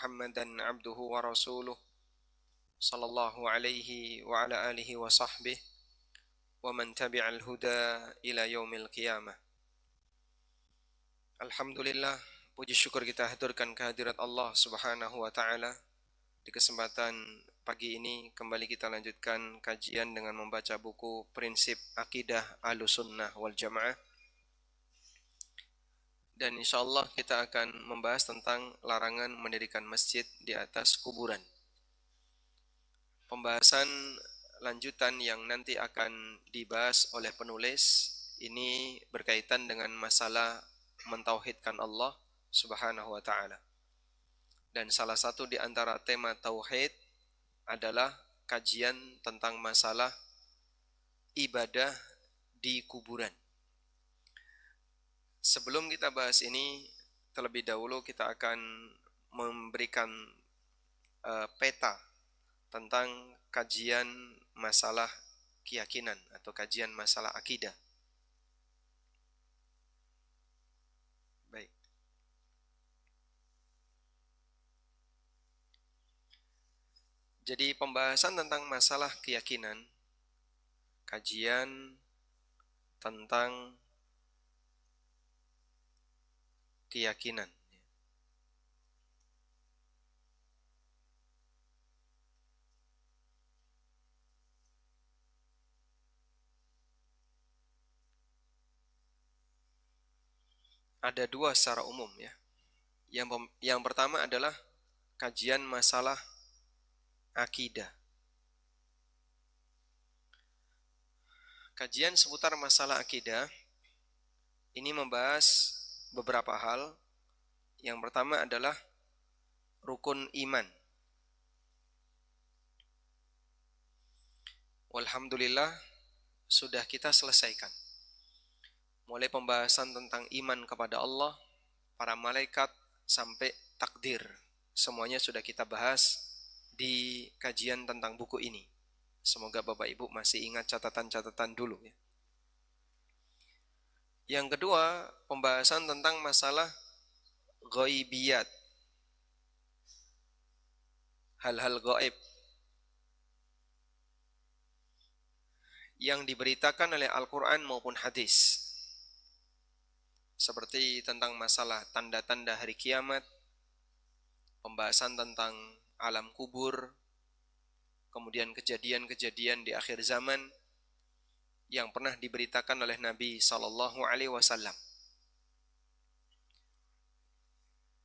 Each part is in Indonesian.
محمدا عبده ورسوله صلى الله عليه وعلى آله وصحبه ومن تبع الهدى إلى يوم القيامة. Alhamdulillah, puji syukur kita haturkan kehadirat Allah Subhanahu wa taala. Di kesempatan pagi ini kembali kita lanjutkan kajian dengan membaca buku Prinsip Akidah Ahlussunnah wal Jamaah. Dan insyaallah kita akan membahas tentang larangan mendirikan masjid di atas kuburan. Pembahasan lanjutan yang nanti akan dibahas oleh penulis ini berkaitan dengan masalah mentauhidkan Allah Subhanahu wa taala. Dan salah satu di antara tema tauhid adalah kajian tentang masalah ibadah di kuburan. Sebelum kita bahas ini, terlebih dahulu kita akan memberikan peta tentang kajian masalah keyakinan atau kajian masalah akidah. Baik. Jadi pembahasan tentang masalah keyakinan, kajian tentang keyakinan. Ada dua secara umum ya. Yang pertama adalah kajian masalah akidah. Kajian seputar masalah akidah ini membahas beberapa hal. Yang pertama adalah rukun iman. Walhamdulillah sudah kita selesaikan. Mulai pembahasan tentang iman kepada Allah, para malaikat, sampai takdir. Semuanya sudah kita bahas di kajian tentang buku ini. Semoga Bapak Ibu masih ingat catatan-catatan dulu ya. Yang kedua, pembahasan tentang masalah ghaibiyat. Hal-hal gaib yang diberitakan oleh Al-Quran maupun hadis. Seperti tentang masalah tanda-tanda hari kiamat, pembahasan tentang alam kubur, kemudian kejadian-kejadian di akhir zaman yang pernah diberitakan oleh Nabi SAW.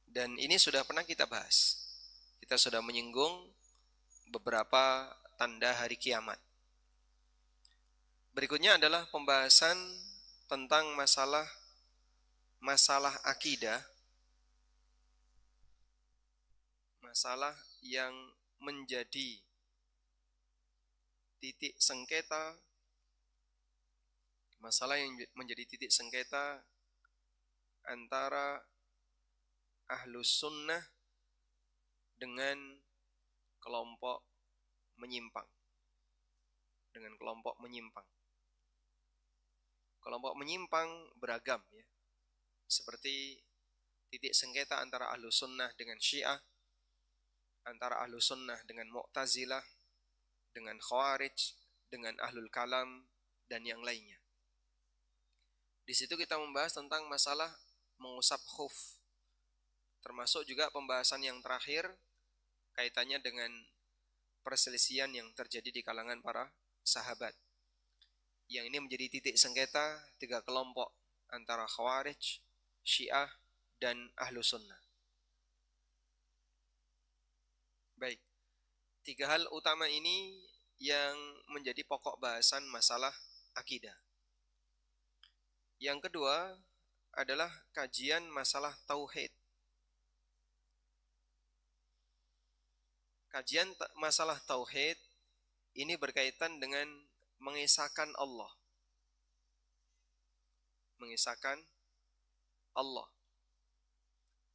Dan ini sudah pernah kita bahas. Kita sudah menyinggung beberapa tanda hari kiamat. Berikutnya adalah pembahasan tentang masalah akidah, masalah yang menjadi titik sengketa, antara Ahlus Sunnah dengan kelompok menyimpang. Kelompok menyimpang beragam ya. Seperti titik sengketa antara Ahlus Sunnah dengan Syiah, antara Ahlus Sunnah dengan Mu'tazilah, dengan Khawarij, dengan Ahlul Kalam, dan yang lainnya. Di situ kita membahas tentang masalah mengusap khuf. Termasuk juga pembahasan yang terakhir kaitannya dengan perselisihan yang terjadi di kalangan para sahabat. Yang ini menjadi titik sengketa tiga kelompok antara Khawarij, Syiah, dan Ahlus Sunnah. Baik, tiga hal utama ini yang menjadi pokok bahasan masalah akidah. Yang kedua adalah kajian masalah tauhid. Kajian masalah tauhid ini berkaitan dengan mengesahkan Allah. Mengesahkan Allah.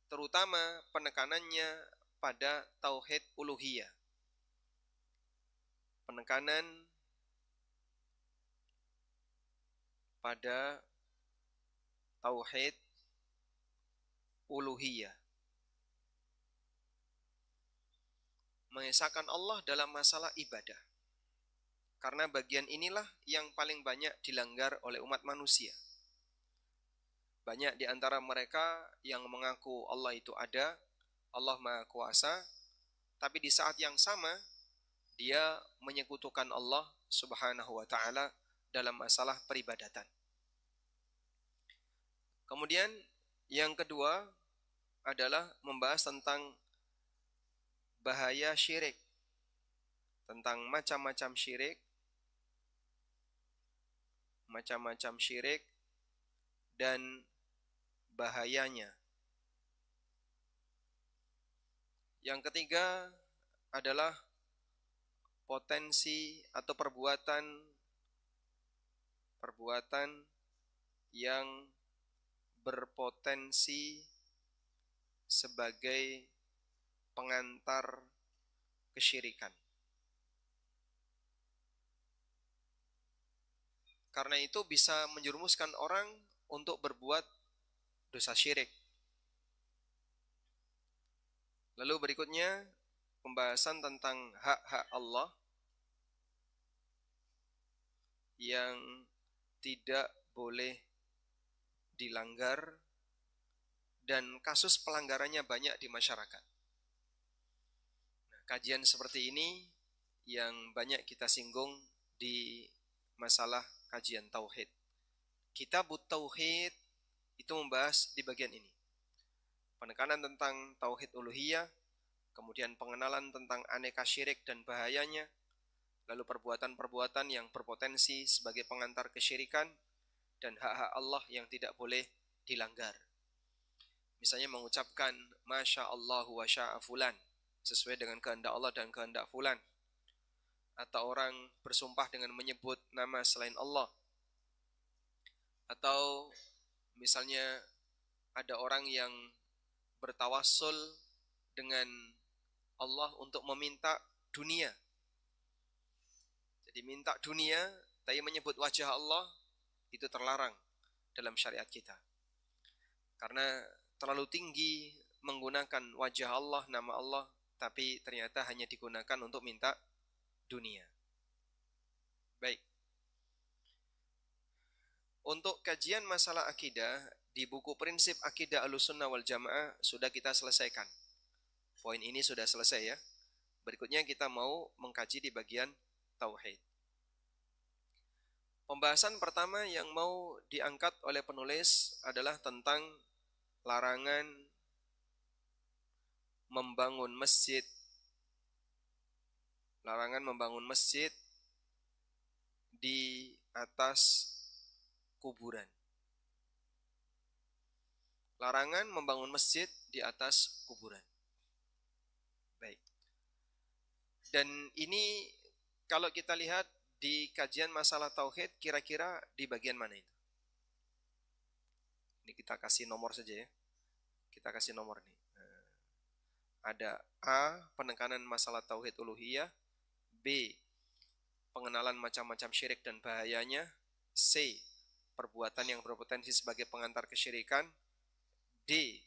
Terutama penekanannya pada tauhid uluhiyah. Penekanan pada tauhid uluhiyah. mengesahkan Allah dalam masalah ibadah. Karena bagian inilah yang paling banyak dilanggar oleh umat manusia. Banyak di antara mereka yang mengaku Allah itu ada, Allah Maha Kuasa, tapi di saat yang sama dia menyekutukan Allah Subhanahu wa taala dalam masalah peribadatan. Kemudian yang kedua adalah membahas tentang bahaya syirik, tentang macam-macam syirik dan bahayanya. Yang ketiga adalah potensi atau perbuatan yang berpotensi sebagai pengantar kesyirikan. Karena itu bisa menjerumuskan orang untuk berbuat dosa syirik. Lalu berikutnya pembahasan tentang hak-hak Allah yang tidak boleh dilanggar dan kasus pelanggarannya banyak di masyarakat. Nah, kajian seperti ini yang banyak kita singgung di masalah kajian tauhid. Kitabut Tauhid itu membahas di bagian ini. Penekanan tentang tauhid uluhiyah, kemudian pengenalan tentang aneka syirik dan bahayanya, lalu perbuatan-perbuatan yang berpotensi sebagai pengantar kesyirikan, dan hak-hak Allah yang tidak boleh dilanggar. Misalnya mengucapkan Masya Allah wa sya'a fulan, sesuai dengan kehendak Allah dan kehendak fulan. Atau orang bersumpah dengan menyebut nama selain Allah. Atau misalnya ada orang yang bertawassul dengan Allah untuk meminta dunia. Jadi minta dunia, tapi menyebut wajah Allah, itu terlarang dalam syariat kita. Karena terlalu tinggi menggunakan wajah Allah, nama Allah, tapi ternyata hanya digunakan untuk minta dunia. Baik. Untuk kajian masalah akidah, di buku prinsip akidah Ahlussunnah wal Jamaah sudah kita selesaikan. Poin ini sudah selesai ya. Berikutnya kita mau mengkaji di bagian tauhid. Pembahasan pertama yang mau diangkat oleh penulis adalah tentang larangan membangun masjid. Larangan membangun masjid di atas kuburan. Larangan membangun masjid di atas kuburan. Baik. Dan ini kalau kita lihat di kajian masalah tauhid, kira-kira di bagian mana itu? Ini kita kasih nomor saja ya. Kita kasih nomor nih. Ada A, penekanan masalah tauhid uluhiyah. B, pengenalan macam-macam syirik dan bahayanya. C, perbuatan yang berpotensi sebagai pengantar kesyirikan. D,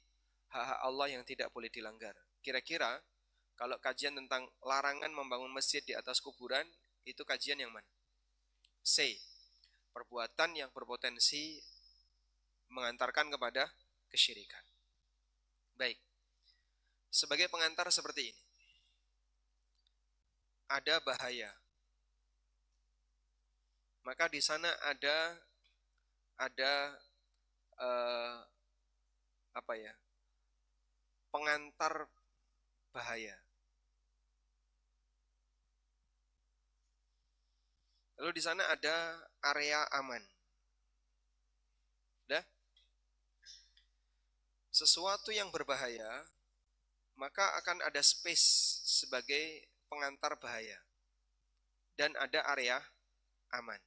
hak-hak Allah yang tidak boleh dilanggar. Kira-kira kalau kajian tentang larangan membangun masjid di atas kuburan, itu kajian yang mana? C, perbuatan yang berpotensi mengantarkan kepada kesyirikan. Baik. Sebagai pengantar seperti ini. Ada bahaya. Maka di sana ada pengantar bahaya. Lalu di sana ada area aman. Sudah? Sesuatu yang berbahaya, maka akan ada space sebagai pengantar bahaya. Dan ada area aman.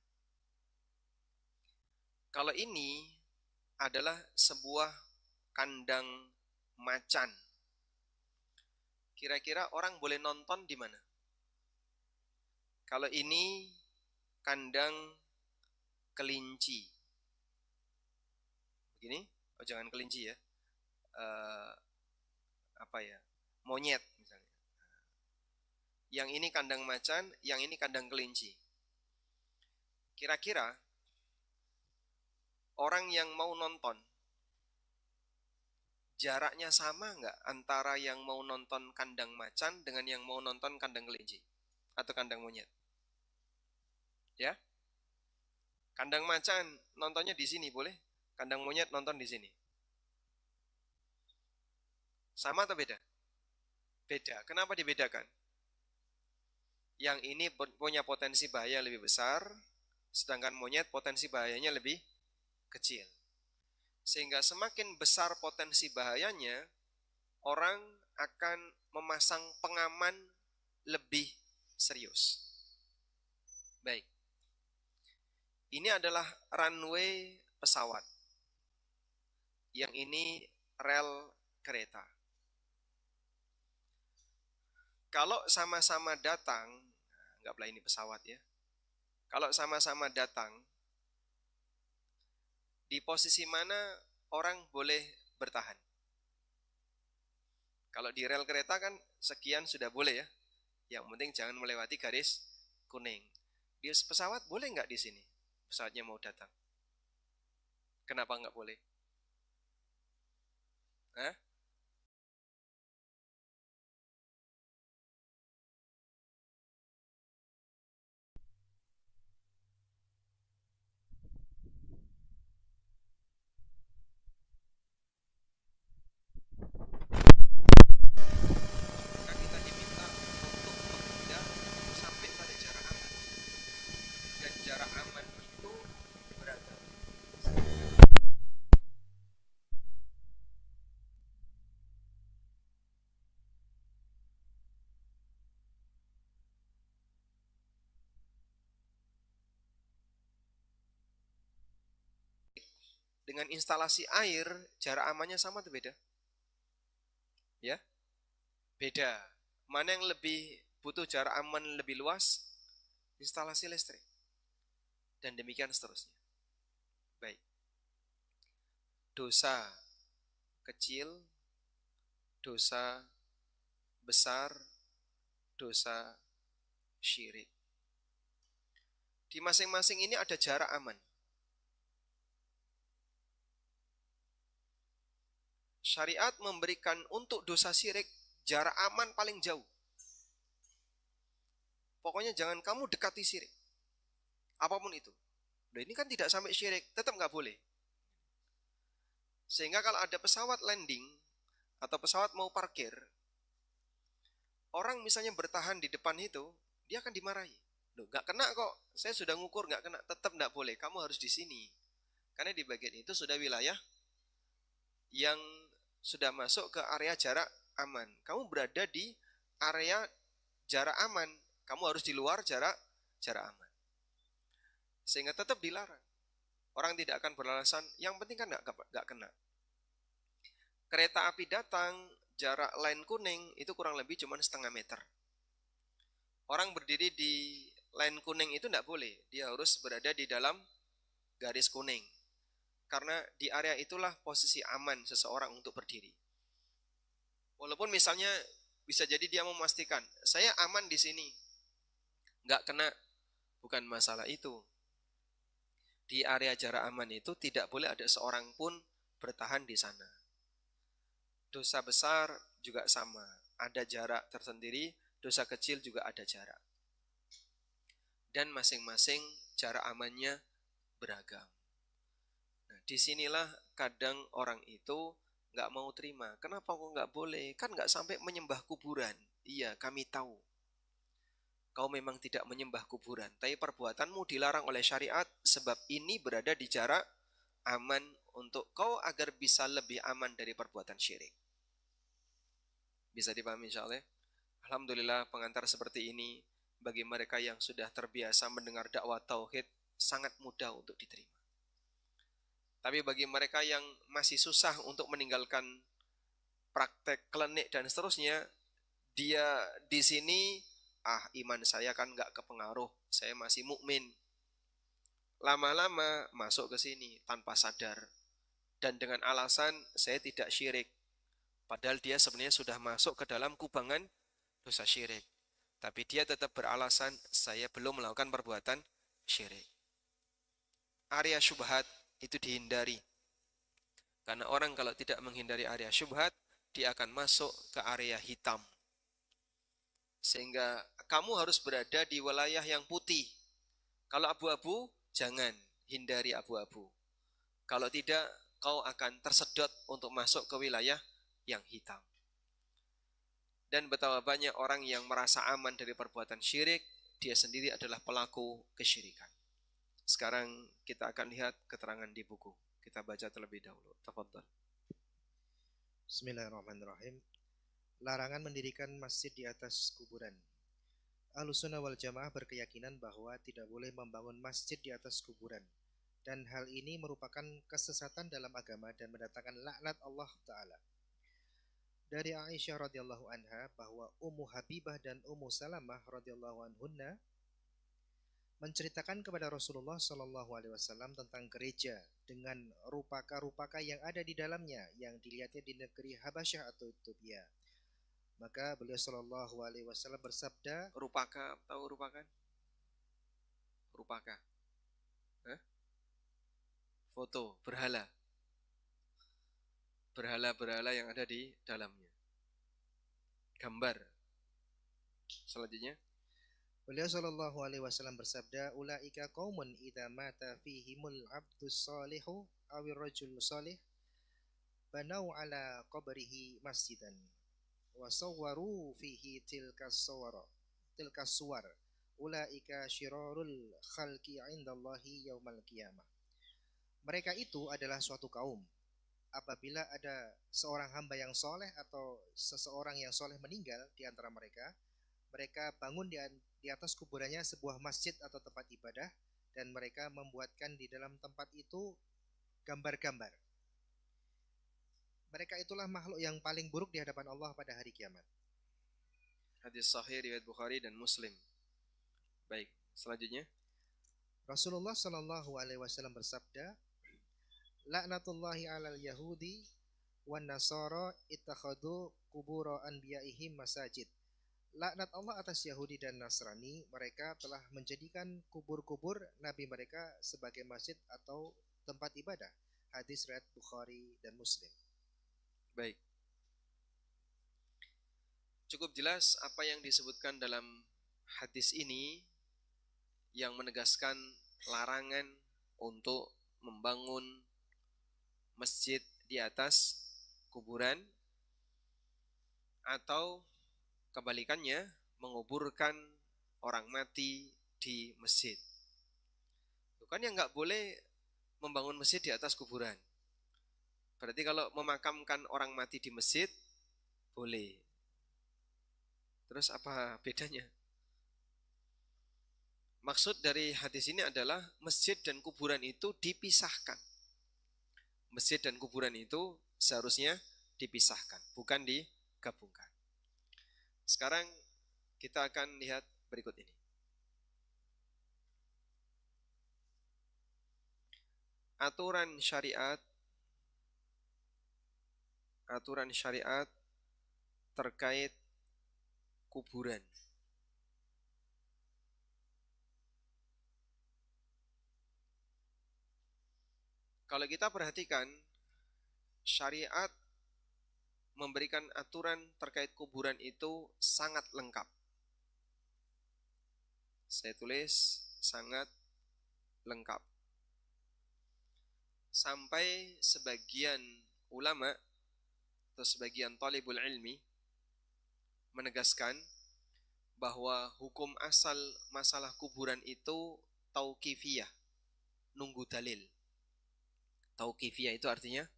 Kalau ini adalah sebuah kandang macan. Kira-kira orang boleh nonton di mana? Kalau ini kandang kelinci. Begini? Oh, jangan kelinci ya. Monyet misalnya. Yang ini kandang macan, yang ini kandang kelinci. Kira-kira orang yang mau nonton, jaraknya sama nggak antara yang mau nonton kandang macan dengan yang mau nonton kandang kelinci atau kandang monyet? Ya, kandang macan nontonnya di sini boleh, kandang monyet nonton di sini. Sama atau beda? Beda. Kenapa dibedakan? Yang ini punya potensi bahaya lebih besar, sedangkan monyet potensi bahayanya lebih kecil. Sehingga semakin besar potensi bahayanya, orang akan memasang pengaman lebih serius. Baik. Ini adalah runway pesawat. Yang ini rel kereta. Kalau sama-sama datang, anggaplah ini pesawat ya. Kalau sama-sama datang, di posisi mana orang boleh bertahan? Kalau di rel kereta kan sekian sudah boleh ya. Yang penting jangan melewati garis kuning. Di pesawat boleh nggak di sini? Pesawatnya mau datang. Kenapa nggak boleh? Hah? Karena kita diminta untuk menghindar sampai pada jarak aman. Dan jarak aman itu beragam. Dengan instalasi air, jarak amannya sama atau beda? Ya, beda. Mana yang lebih butuh jarak aman lebih luas? Instalasi listrik. Dan demikian seterusnya. Baik. Dosa kecil, dosa besar, dosa syirik. Di masing-masing ini ada jarak aman. Syariat memberikan untuk dosa syirik jarak aman paling jauh. Pokoknya jangan kamu dekati syirik. Apapun itu. Nah, ini kan tidak sampai syirik, tetap nggak boleh. Sehingga kalau ada pesawat landing atau pesawat mau parkir, orang misalnya bertahan di depan itu, dia akan dimarahi. Loh, nggak kena kok. Saya sudah ngukur nggak kena, tetap nggak boleh. Kamu harus di sini. Karena di bagian itu sudah wilayah yang sudah masuk ke area jarak aman. Kamu berada di area jarak aman. Kamu harus di luar jarak aman. Sehingga tetap dilarang. Orang tidak akan beralasan, yang penting kan nggak kena. Kereta api datang, jarak line kuning itu kurang lebih cuma setengah meter. Orang berdiri di line kuning itu nggak boleh. Dia harus berada di dalam garis kuning. Karena di area itulah posisi aman seseorang untuk berdiri. Walaupun misalnya bisa jadi dia memastikan, saya aman di sini, nggak kena, bukan masalah itu. Di area jarak aman itu tidak boleh ada seorang pun bertahan di sana. Dosa besar juga sama, ada jarak tersendiri, dosa kecil juga ada jarak. Dan masing-masing jarak amannya beragam. Nah, disinilah kadang orang itu nggak mau terima. Kenapa kok nggak boleh? Kan nggak sampai menyembah kuburan. Iya, kami tahu. Kau memang tidak menyembah kuburan, tapi perbuatanmu dilarang oleh syariat sebab ini berada di jarak aman untuk kau agar bisa lebih aman dari perbuatan syirik. Bisa dipahami insyaallah. Alhamdulillah pengantar seperti ini bagi mereka yang sudah terbiasa mendengar dakwah tauhid sangat mudah untuk diterima. Tapi bagi mereka yang masih susah untuk meninggalkan praktek klinik dan seterusnya, dia di sini iman saya kan nggak kepengaruh, saya masih mukmin. Lama-lama masuk ke sini tanpa sadar dan dengan alasan saya tidak syirik. Padahal dia sebenarnya sudah masuk ke dalam kubangan dosa syirik. Tapi dia tetap beralasan, saya belum melakukan perbuatan syirik. Area syubhat itu dihindari. Karena orang kalau tidak menghindari area syubhat, dia akan masuk ke area hitam. Sehingga kamu harus berada di wilayah yang putih. Kalau abu-abu, jangan hindari abu-abu. Kalau tidak, kau akan tersedot untuk masuk ke wilayah yang hitam. Dan betapa banyak orang yang merasa aman dari perbuatan syirik, dia sendiri adalah pelaku kesyirikan. Sekarang kita akan lihat keterangan di buku. Kita baca terlebih dahulu. Tafadhal. Bismillahirrahmanirrahim. Larangan mendirikan masjid di atas kuburan. Ahlussunnah wal Jamaah berkeyakinan bahwa tidak boleh membangun masjid di atas kuburan, dan hal ini merupakan kesesatan dalam agama dan mendatangkan laknat Allah Ta'ala. Dari Aisyah radhiyallahu anha bahwa Ummu Habibah dan Ummu Salamah radhiyallahu anhunna menceritakan kepada Rasulullah Shallallahu Alaihi Wasallam tentang gereja dengan rupaka-rupaka yang ada di dalamnya yang dilihatnya di negeri Habasyah atau Ethiopia. Maka beliau Shallallahu Alaihi Wasallam bersabda, Rupaka, tahu rupakan? Rupaka. Hah? Foto, berhala. Berhala-berhala yang ada di dalamnya. Gambar. Selanjutnya. beliau Shallallahu Alaihi Wasallam bersabda, ulaika qaumun idza mata fihimul abdus salihu awir rajul salih banau ala qabrihi masjidan wa sawwaru fihi tilka suwar ulaika syirarul khalqi indallahi yaumal qiyamah. Mereka itu adalah suatu kaum apabila ada seorang hamba yang soleh atau seseorang yang soleh meninggal di antara mereka, mereka bangun di atas kuburannya sebuah masjid atau tempat ibadah, dan mereka membuatkan di dalam tempat itu gambar-gambar. Mereka itulah makhluk yang paling buruk di hadapan Allah pada hari kiamat. Hadis sahih riwayat Bukhari dan Muslim. Baik, selanjutnya. Rasulullah Shallallahu Alaihi Wasallam bersabda, laknatullahi alal yahudi wan nasara ittakhadhu qubur anbiyaihim masajid. Laknat Allah atas Yahudi dan Nasrani, mereka telah menjadikan kubur-kubur nabi mereka sebagai masjid atau tempat ibadah. Hadis riwayat Bukhari dan Muslim. Baik. Cukup jelas apa yang disebutkan dalam hadis ini yang menegaskan larangan untuk membangun masjid di atas kuburan atau kebalikannya menguburkan orang mati di masjid. Bukan yang nggak boleh membangun masjid di atas kuburan. Berarti kalau memakamkan orang mati di masjid boleh. Terus apa bedanya? Maksud dari hadis ini adalah masjid dan kuburan itu dipisahkan. Masjid dan kuburan itu seharusnya dipisahkan, bukan digabungkan. Sekarang kita akan lihat berikut ini. Aturan syariat terkait kuburan. Kalau kita perhatikan, syariat memberikan aturan terkait kuburan itu sangat lengkap. Saya tulis sangat lengkap. Sampai sebagian ulama atau sebagian talibul ilmi menegaskan bahwa hukum asal masalah kuburan itu tauqifiyah, nunggu dalil. Tauqifiyah itu artinya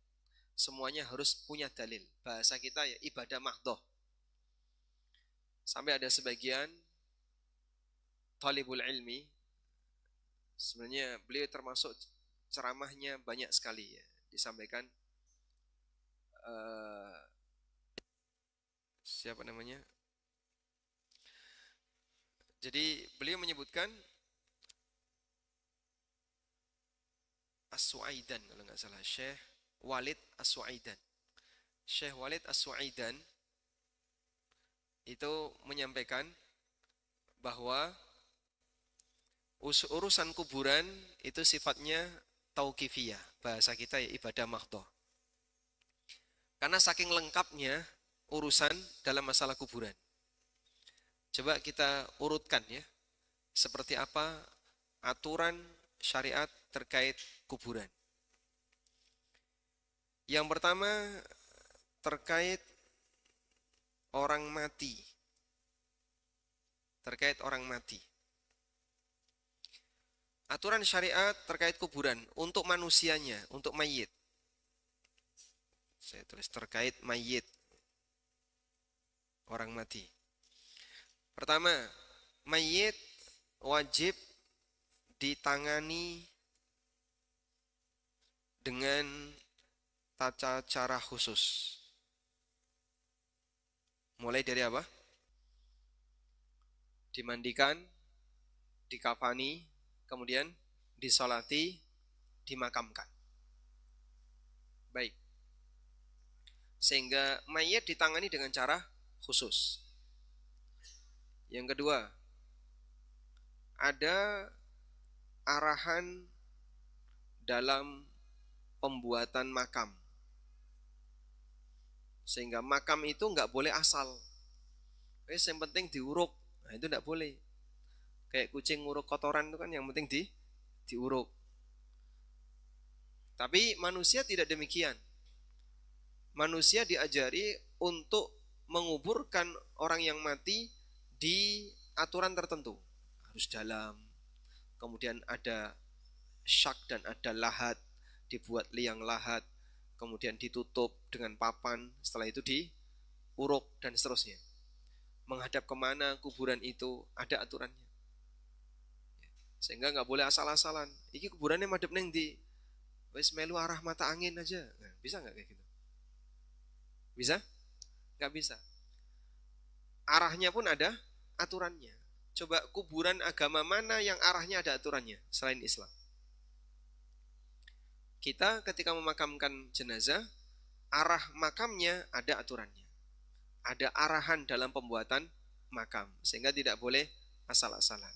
semuanya harus punya dalil. Bahasa kita ya ibadah mahdhah. Sampai ada sebagian talibul ilmi, sebenarnya beliau termasuk ceramahnya banyak sekali ya, disampaikan siapa namanya? Jadi beliau menyebutkan As-Suaidan kalau nggak salah, Syekh Walid As-Suaidan. Syekh Walid As-Suaidan itu menyampaikan bahwa urusan kuburan itu sifatnya tauqifiyah, bahasa kita ya ibadah mahdhah. Karena saking lengkapnya urusan dalam masalah kuburan. Coba kita urutkan ya, seperti apa aturan syariat terkait kuburan. Yang pertama terkait orang mati. Terkait orang mati. Aturan syariat terkait kuburan untuk manusianya, untuk mayit. Saya tulis terkait mayit, orang mati. Pertama, mayit wajib ditangani dengan tata cara khusus. Mulai dari apa? Dimandikan, dikafani, kemudian disolati, dimakamkan. Baik. Sehingga mayit ditangani dengan cara khusus. Yang kedua, ada arahan dalam pembuatan makam. Sehingga makam itu nggak boleh asal. Yang penting diuruk. Nah, itu nggak boleh. Kayak kucing nguruk kotoran itu kan yang penting diuruk. Tapi manusia tidak demikian. Manusia diajari untuk menguburkan orang yang mati di aturan tertentu. Harus dalam. Kemudian ada syak dan ada lahat. Dibuat liang lahat. Kemudian ditutup dengan papan. Setelah itu diuruk dan seterusnya. Menghadap kemana kuburan itu ada aturannya. Sehingga nggak boleh asal-asalan. Iki kuburannya madhep neng di wis melu arah mata angin aja. Nah, bisa nggak kayak gitu? Bisa? Nggak bisa. Arahnya pun ada aturannya. Coba kuburan agama mana yang arahnya ada aturannya selain Islam? Kita ketika memakamkan jenazah, arah makamnya ada aturannya. Ada arahan dalam pembuatan makam. Sehingga tidak boleh asal-asalan.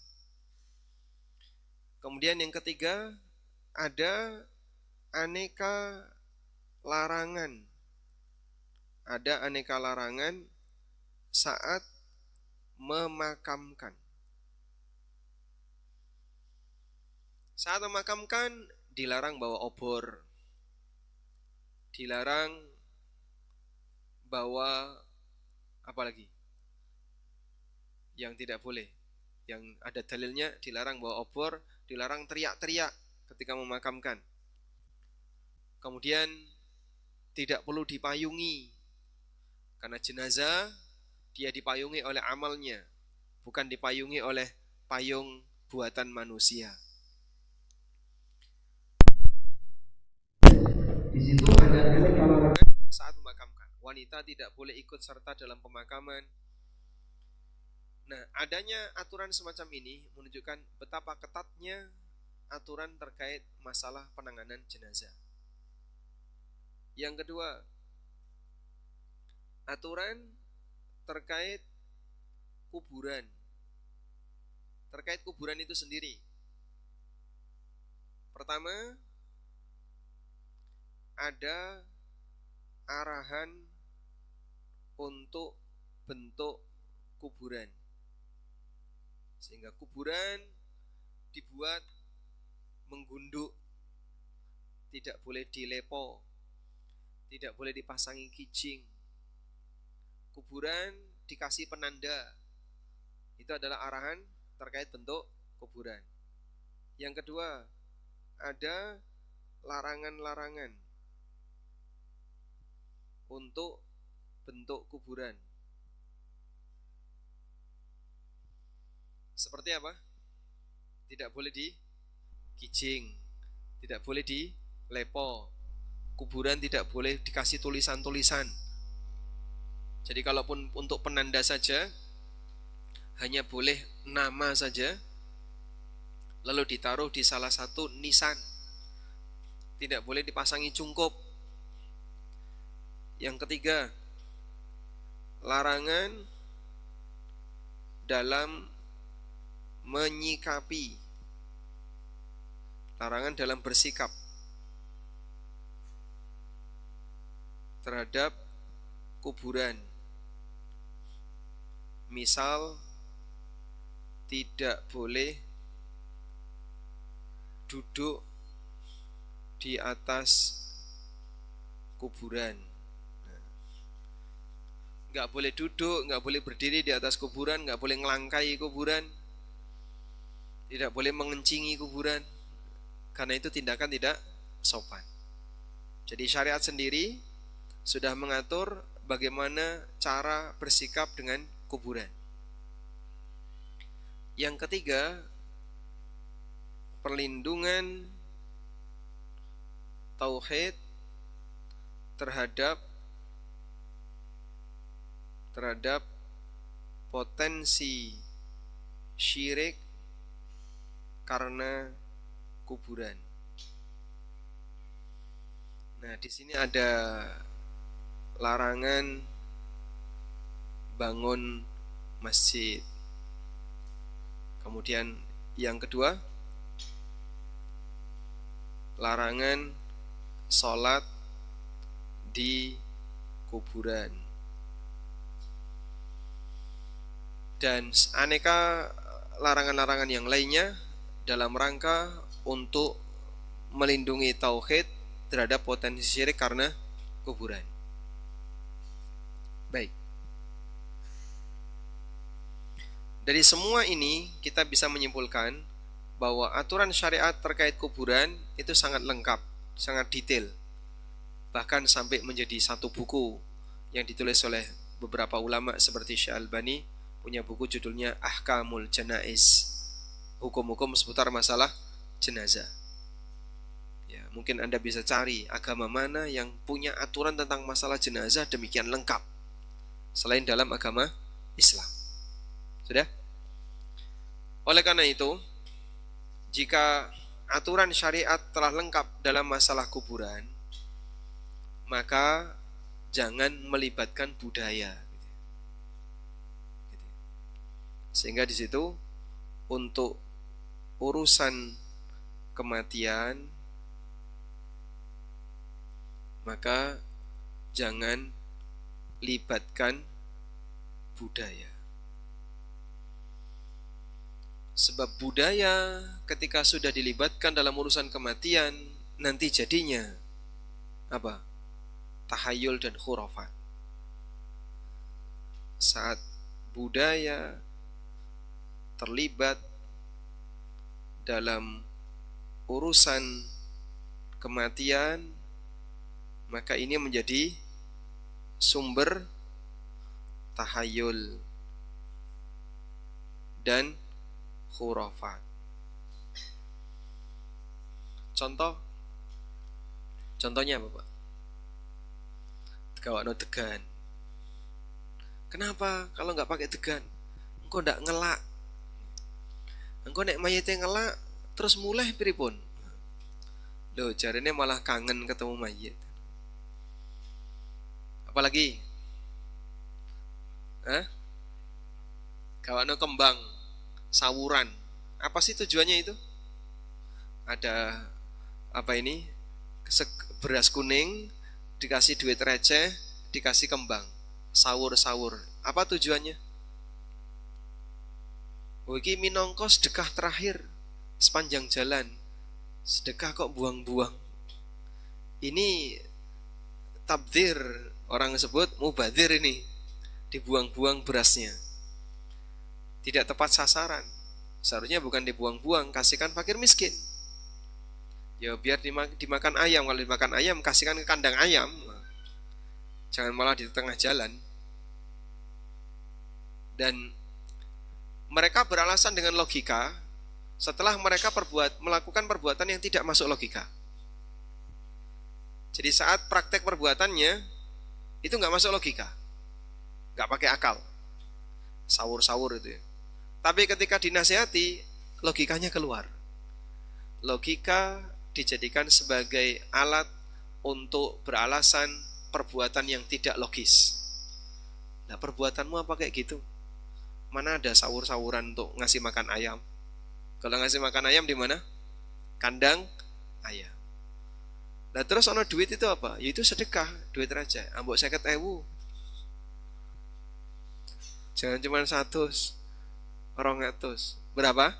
Kemudian yang ketiga, ada aneka larangan. Ada aneka larangan saat memakamkan. Saat memakamkan, dilarang bawa obor. Dilarang bawa apa lagi? Yang tidak boleh. Yang ada dalilnya dilarang bawa obor, dilarang teriak-teriak ketika memakamkan. Kemudian tidak perlu dipayungi. Karena jenazah dia dipayungi oleh amalnya, bukan dipayungi oleh payung buatan manusia. Di situ ada saat memakamkan. Wanita tidak boleh ikut serta dalam pemakaman. Nah, adanya aturan semacam ini menunjukkan betapa ketatnya aturan terkait masalah penanganan jenazah. Yang kedua, aturan terkait kuburan. Terkait kuburan itu sendiri. Pertama, ada arahan untuk bentuk kuburan. Sehingga kuburan dibuat menggunduk, tidak boleh dilepo, tidak boleh dipasangi kijing. Kuburan dikasih penanda. Itu adalah arahan terkait bentuk kuburan. Yang kedua, ada larangan-larangan untuk bentuk kuburan. Seperti apa? Tidak boleh dikijing, tidak boleh dilepo. Kuburan tidak boleh dikasih tulisan-tulisan. Jadi kalaupun untuk penanda saja, hanya boleh nama saja, lalu ditaruh di salah satu nisan. Tidak boleh dipasangi cungkup. Yang ketiga, larangan dalam menyikapi, larangan dalam bersikap terhadap kuburan. Misal, tidak boleh duduk di atas kuburan. Nggak boleh duduk, nggak boleh berdiri di atas kuburan, nggak boleh ngelangkai kuburan, tidak boleh mengencingi kuburan, karena itu tindakan tidak sopan. Jadi syariat sendiri sudah mengatur bagaimana cara bersikap dengan kuburan. Yang ketiga, perlindungan tauhid terhadap potensi syirik karena kuburan. Nah, di sini ada larangan bangun masjid. Kemudian yang kedua, larangan sholat di kuburan. Dan aneka larangan-larangan yang lainnya dalam rangka untuk melindungi tauhid terhadap potensi syirik karena kuburan. Baik. Dari semua ini kita bisa menyimpulkan bahwa aturan syariat terkait kuburan itu sangat lengkap, sangat detail. Bahkan sampai menjadi satu buku yang ditulis oleh beberapa ulama seperti Syekh Albani, punya buku judulnya Ahkamul Janaiz, hukum-hukum seputar masalah jenazah. Ya, mungkin Anda bisa cari agama mana yang punya aturan tentang masalah jenazah demikian lengkap selain dalam agama Islam. Sudah? Oleh karena itu, jika aturan syariat telah lengkap dalam masalah kuburan, maka jangan melibatkan budaya. Sehingga di situ untuk urusan kematian maka jangan libatkan budaya. Sebab budaya ketika sudah dilibatkan dalam urusan kematian nanti jadinya apa? Tahayul dan khurafat. Saat budaya terlibat dalam urusan kematian, maka ini menjadi sumber tahayul dan khurafat. Contohnya apa, Pak? Gawakno degan. Kenapa kalau nggak pakai degan? Engkau ndak ngelak. Engkau nek mayite ngelak terus mulai pripun? Loh, jarene malah kangen ketemu mayit. Apalagi? Gawakno kembang, sawuran. Apa sih tujuannya itu? Ada apa ini? Beras kuning dikasih duit receh, dikasih kembang, sawur-sawur. Apa tujuannya? Iki minangka sedekah terakhir sepanjang jalan. Sedekah kok buang-buang. Ini tabdzir, orang sebut mubadzir ini. Dibuang-buang berasnya. Tidak tepat sasaran. Seharusnya bukan dibuang-buang, kasihkan fakir miskin. Ya biar dimakan ayam. Kalau dimakan ayam, kasihkan ke kandang ayam. Jangan malah di tengah jalan. Dan mereka beralasan dengan logika setelah mereka melakukan perbuatan yang tidak masuk logika. Jadi saat praktek perbuatannya itu nggak masuk logika, nggak pakai akal, sawur-sawur itu ya. Tapi ketika dinasihati, logikanya keluar. Logika dijadikan sebagai alat untuk beralasan perbuatan yang tidak logis. Nah, perbuatanmu apa kayak gitu? Mana ada sawur-sawuran untuk ngasih makan ayam? Kalau ngasih makan ayam di mana? Kandang ayam. Nah terus ono duit itu apa? Ya itu sedekah, duit raja. Ambok 50.000. Jangan cuma 100, 200. Berapa?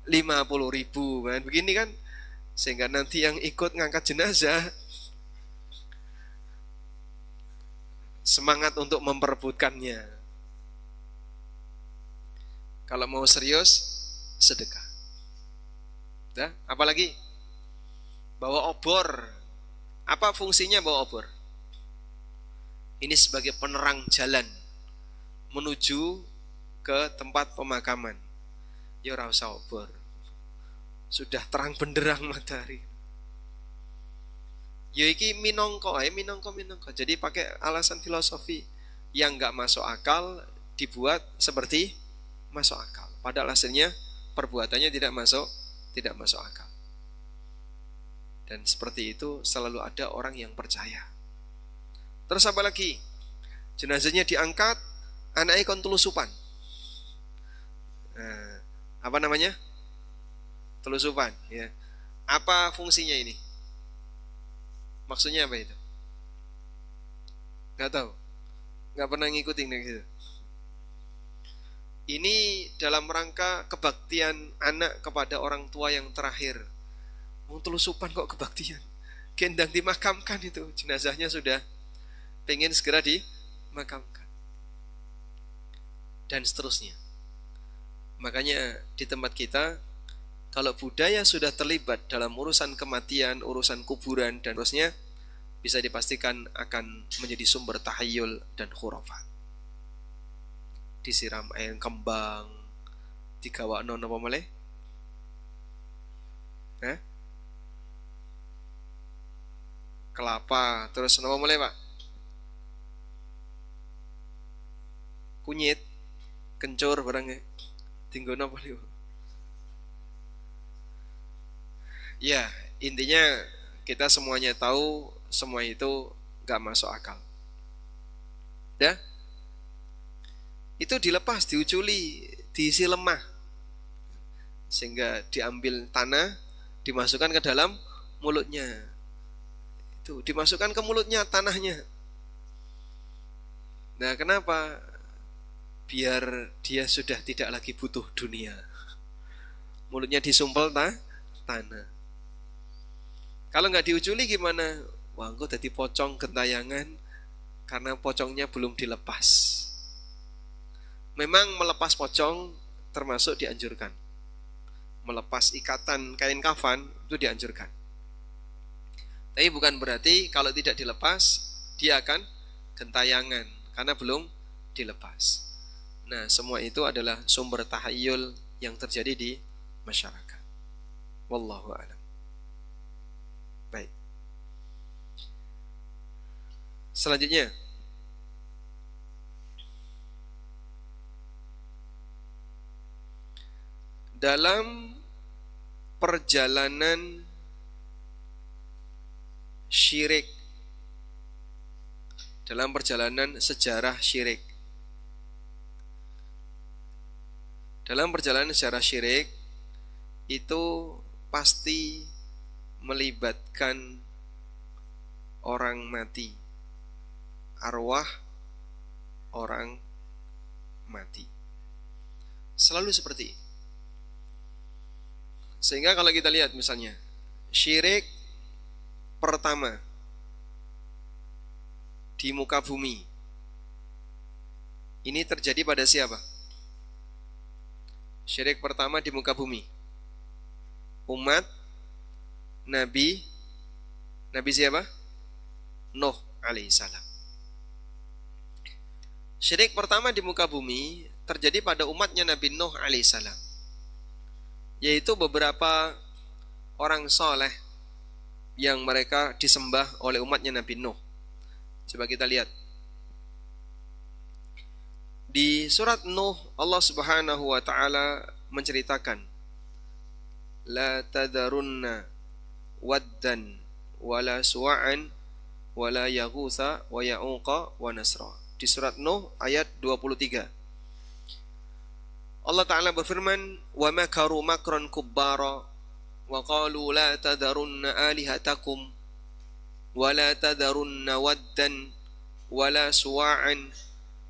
50.000 kan? Begini kan? Sehingga nanti yang ikut ngangkat jenazah semangat untuk memperebutkannya. Kalau mau serius, sedekah. Dah, apalagi? Bawa obor. Apa fungsinya bawa obor? Ini sebagai penerang jalan menuju ke tempat pemakaman. Ya ora usah obor. Sudah terang benderang matahari. Ya iki minangka ae, minangka. Jadi pakai alasan filosofi yang enggak masuk akal dibuat seperti masuk akal. Padahal hasilnya perbuatannya tidak masuk akal. Dan seperti itu selalu ada orang yang percaya. Terus apa lagi? Jenazahnya diangkat, anaknya kon telusupan. Nah, apa namanya? Telusupan, ya. Apa fungsinya ini? Maksudnya apa itu? Gak tahu. Gak pernah ngikutin gitu. Ini dalam rangka kebaktian anak kepada orang tua yang terakhir. Telusupan kok kebaktian? Gendang dimakamkan itu, jenazahnya sudah pengen segera dimakamkan. Dan seterusnya. Makanya di tempat kita, kalau budaya sudah terlibat dalam urusan kematian, urusan kuburan, dan terusnya, bisa dipastikan akan menjadi sumber tahayul dan khurafat. Disiram air kembang, digawakno napa malih? Kelapa, terus napa malih, Pak? Kunyit, kencur barangnya. Tinggo napa liyo? Ya, intinya kita semuanya tahu semua itu gak masuk akal. Dah? Itu dilepas, diuculi, diisi lemah. Sehingga diambil tanah, dimasukkan ke dalam mulutnya. Itu dimasukkan ke mulutnya tanahnya. Nah, kenapa? Biar dia sudah tidak lagi butuh dunia. Mulutnya disumpel tanah. Kalau nggak diuculi gimana? Wah, engko dadi pocong gentayangan karena pocongnya belum dilepas. Memang melepas pocong termasuk dianjurkan. Melepas ikatan kain kafan itu dianjurkan. Tapi bukan berarti kalau tidak dilepas dia akan gentayangan karena belum dilepas. Nah, semua itu adalah sumber tahayul yang terjadi di masyarakat. Wallahu a'lam. Baik. Selanjutnya, dalam perjalanan syirik, dalam perjalanan sejarah syirik, dalam perjalanan sejarah syirik itu pasti melibatkan orang mati, arwah orang mati. Selalu seperti ini. Sehingga kalau kita lihat misalnya syirik pertama di muka bumi ini terjadi pada siapa? Syirik pertama di muka bumi umat Nabi siapa? Nuh alaihissalam. Syirik pertama di muka bumi terjadi pada umatnya Nabi Nuh alaihissalam, yaitu beberapa orang soleh yang mereka disembah oleh umatnya Nabi Nuh. Coba kita lihat di surat Nuh, Allah Subhanahu wa taala menceritakan la tadarunna waddan wala suwa'an wala yaghutha wa ya'uqa wa nasra. Di surat Nuh ayat 23. Allah Ta'ala berfirman, "Wa makaru makran kubbara wa qalu la tadharunna alihatakum wa la tadharunna waddan wa la suwa'an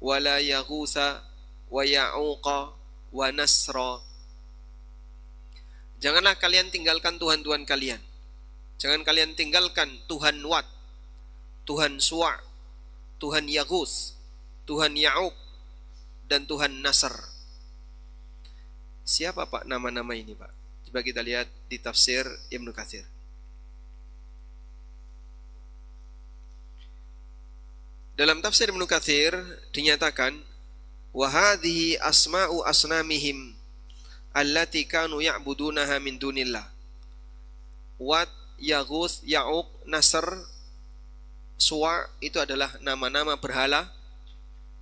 wa la yaghutha wa ya'uqa wa nasra." Janganlah kalian tinggalkan Tuhan-Tuhan kalian. Jangan kalian tinggalkan Tuhan Wat, Tuhan Suwa', Tuhan Yaghuth, Tuhan Ya'uq, dan Tuhan Nasr. Siapa Pak nama-nama ini Pak? Coba kita lihat di tafsir Ibnu Katsir. Dalam tafsir Ibnu Katsir dinyatakan, wa hadhihi asma'u asnamihim allati kanu ya'budunaha min dunillah. Wat, Yaghuth, Ya'uq, Nasr, Suwa' itu adalah nama-nama berhala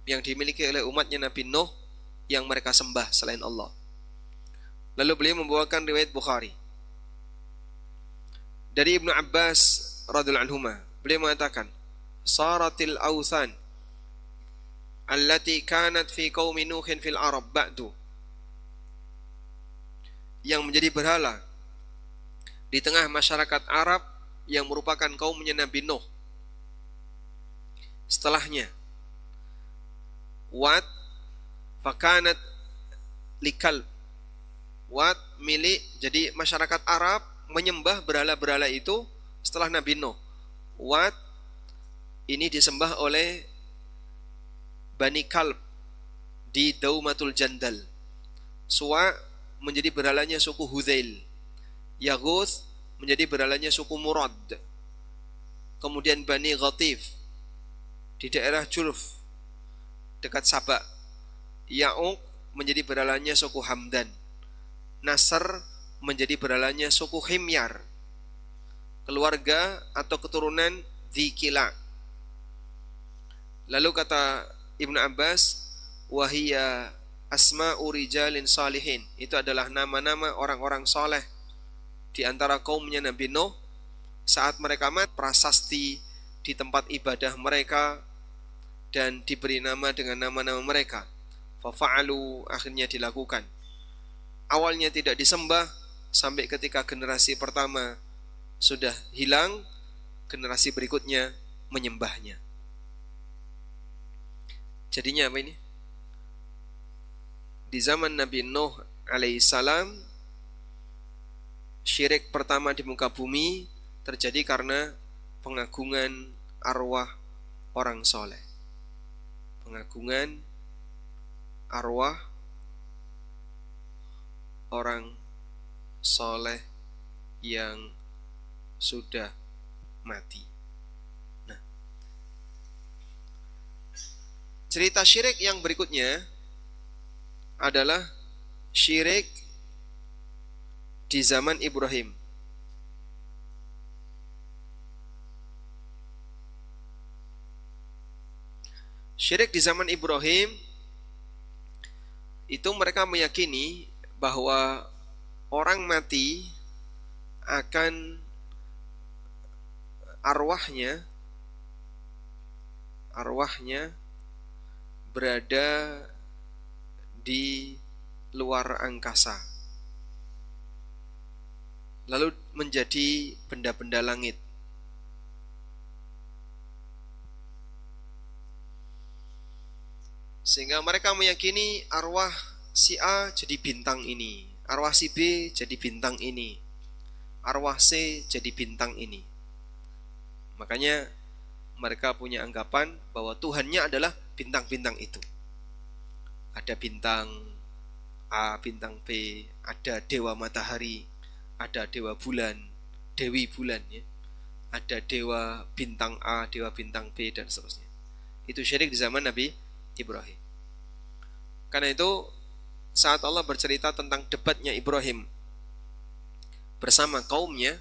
yang dimiliki oleh umatnya Nabi Nuh yang mereka sembah selain Allah. Lalu beliau membawakan riwayat Bukhari dari Ibnu Abbas radhiyallahu anhuma. Beliau mengatakan, "Saratil authan allati kanat fi qaumi Nuhin fil Arab ba'du." Yang menjadi berhala di tengah masyarakat Arab yang merupakan kaumnya Nabi Nuh setelahnya. Wat fakanat likal. Wat milik, jadi masyarakat Arab menyembah berhala-berhala itu setelah Nabi Nuh. Wat ini disembah oleh Bani Kalb di Daumatul Jandal. Suwa menjadi berhalanya suku Hudzail. Yaghuth menjadi berhalanya suku Murad. Kemudian Bani Ghatif di daerah Julf dekat Sabak. Ya'uq menjadi berhalanya suku Hamdan. Nasr menjadi berhalanya suku Himyar, keluarga atau keturunan Dzikila. Lalu kata Ibnu Abbas, wahia asma'u rijalin salihin, itu adalah nama-nama orang-orang soleh di antara kaumnya Nabi Nuh saat mereka mati, prasasti di tempat ibadah mereka dan diberi nama dengan nama-nama mereka. Fafa'alu, akhirnya dilakukan. Awalnya tidak disembah sampai ketika generasi pertama sudah hilang, generasi berikutnya menyembahnya. Jadinya apa ini? Di zaman Nabi Nuh alaihissalam, syirik pertama di muka bumi terjadi karena pengagungan arwah orang soleh. Pengagungan arwah orang soleh yang sudah mati. Nah, cerita syirik yang berikutnya adalah syirik di zaman Ibrahim. Syirik di zaman Ibrahim itu mereka meyakini bahwa orang mati akan arwahnya berada di luar angkasa, lalu menjadi benda-benda langit. Sehingga mereka meyakini arwah si A jadi bintang ini, arwah si B jadi bintang ini, arwah C jadi bintang ini. Makanya mereka punya anggapan bahwa Tuhannya adalah bintang-bintang itu. Ada bintang A, bintang B, ada dewa matahari, ada dewa bulan, dewi bulan ya. Ada dewa bintang A, dewa bintang B, dan seterusnya. Itu syirik di zaman Nabi Ibrahim. Karena itu saat Allah bercerita tentang debatnya Ibrahim bersama kaumnya,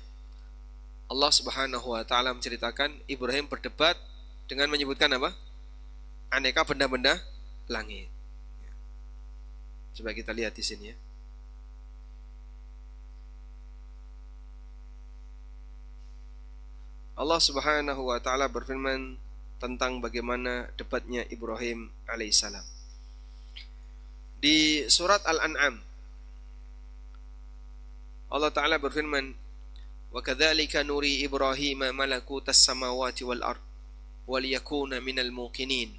Allah Subhanahu wa taala menceritakan Ibrahim berdebat dengan menyebutkan apa? Aneka benda-benda langit. Coba kita lihat di sini ya. Allah Subhanahu wa taala berfirman tentang bagaimana debatnya Ibrahim alaihissalam. Di surat Al-An'am Allah Ta'ala berfirman, "Wa kadzalika nuri Ibrahim malakutas samawati wal ard wal yakuna minal muqinin."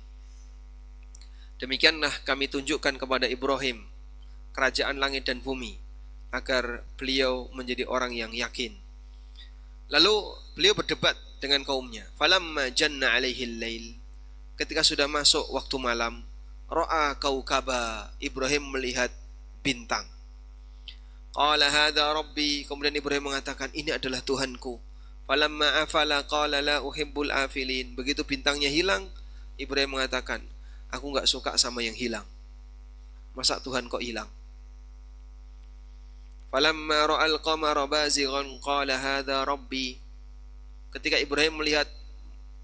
Demikianlah kami tunjukkan kepada Ibrahim kerajaan langit dan bumi agar beliau menjadi orang yang yakin. Lalu beliau berdebat dengan kaumnya. Falamma janna alaihi lail, ketika sudah masuk waktu malam, ra'a kaukaba, Ibrahim melihat bintang. Qala hadza rabbi, kemudian Ibrahim mengatakan, ini adalah Tuhanku. Falamma afala qala la uhibbul afilin, begitu bintangnya hilang, Ibrahim mengatakan, aku enggak suka sama yang hilang. Masa Tuhan kok hilang? Falamma ra'al qamara bazighan qala hadza rabbi, ketika Ibrahim melihat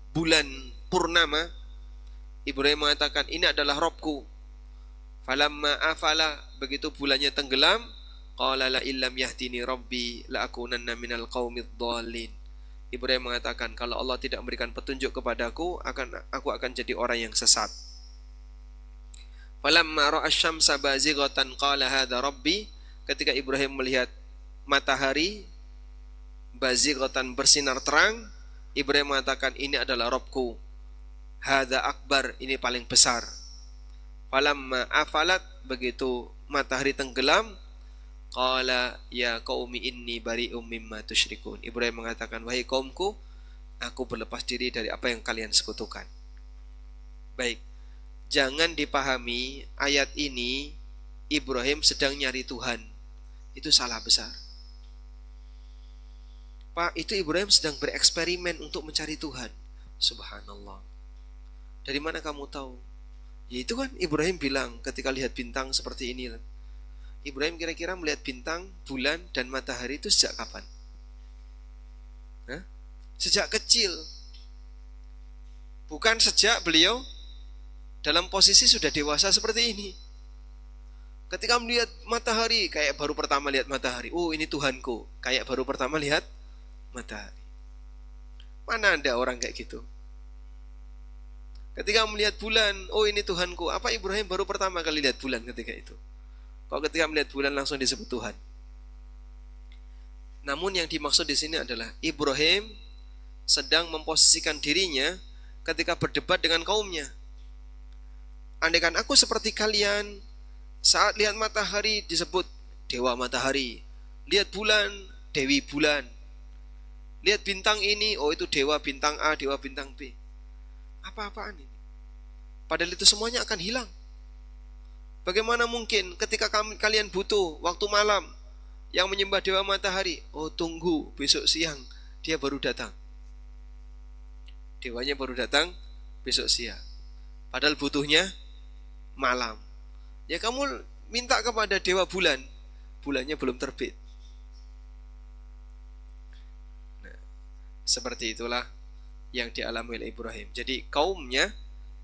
bulan purnama, Ibrahim mengatakan, ini adalah Rabbku. Falamma afala, begitu bulannya tenggelam, qala la illam yahdini rabbi la akunanna minal qaumid dhalin. Ibrahim mengatakan, kalau Allah tidak memberikan petunjuk kepadaku, aku akan jadi orang yang sesat. Falamma ra'a asy-syamsa bazighatan qala hadza rabbi, ketika Ibrahim melihat matahari bazighatan bersinar terang, Ibrahim mengatakan, ini adalah Rabbku. Hadza akbar, ini paling besar. Falamma afalat, begitu matahari tenggelam, qala ya qaumi inni bari'um mimma tusyrikun. Ibrahim mengatakan, wahai kaumku, aku berlepas diri dari apa yang kalian sekutukan. Baik, jangan dipahami ayat ini Ibrahim sedang nyari Tuhan. Itu salah besar. Pak, itu Ibrahim sedang bereksperimen untuk mencari Tuhan. Subhanallah. Dari mana kamu tahu? Ya itu kan Ibrahim bilang ketika lihat bintang seperti ini. Ibrahim kira-kira melihat bintang, bulan, dan matahari itu sejak kapan? Sejak kecil. Bukan sejak beliau dalam posisi sudah dewasa seperti ini. Ketika melihat matahari, kayak baru pertama lihat matahari. Oh, ini Tuhanku. Kayak baru pertama lihat matahari. Mana ada orang kayak gitu? Ketika melihat bulan, oh ini Tuhanku. Apa Ibrahim baru pertama kali lihat bulan ketika itu? Kalau ketika melihat bulan langsung disebut Tuhan. Namun yang dimaksud di sini adalah Ibrahim sedang memposisikan dirinya ketika berdebat dengan kaumnya. Andaikan aku seperti kalian, saat lihat matahari disebut dewa matahari, lihat bulan, dewi bulan, lihat bintang ini, oh itu dewa bintang A, dewa bintang B. Apa-apaan ini? Padahal itu semuanya akan hilang. Bagaimana mungkin ketika kalian butuh waktu malam yang menyembah dewa matahari, oh tunggu besok siang dia baru datang. Dewanya baru datang besok siang. Padahal butuhnya malam. Ya kamu minta kepada dewa bulan, bulannya belum terbit. Nah, seperti itulah yang dialami oleh Ibrahim. Jadi kaumnya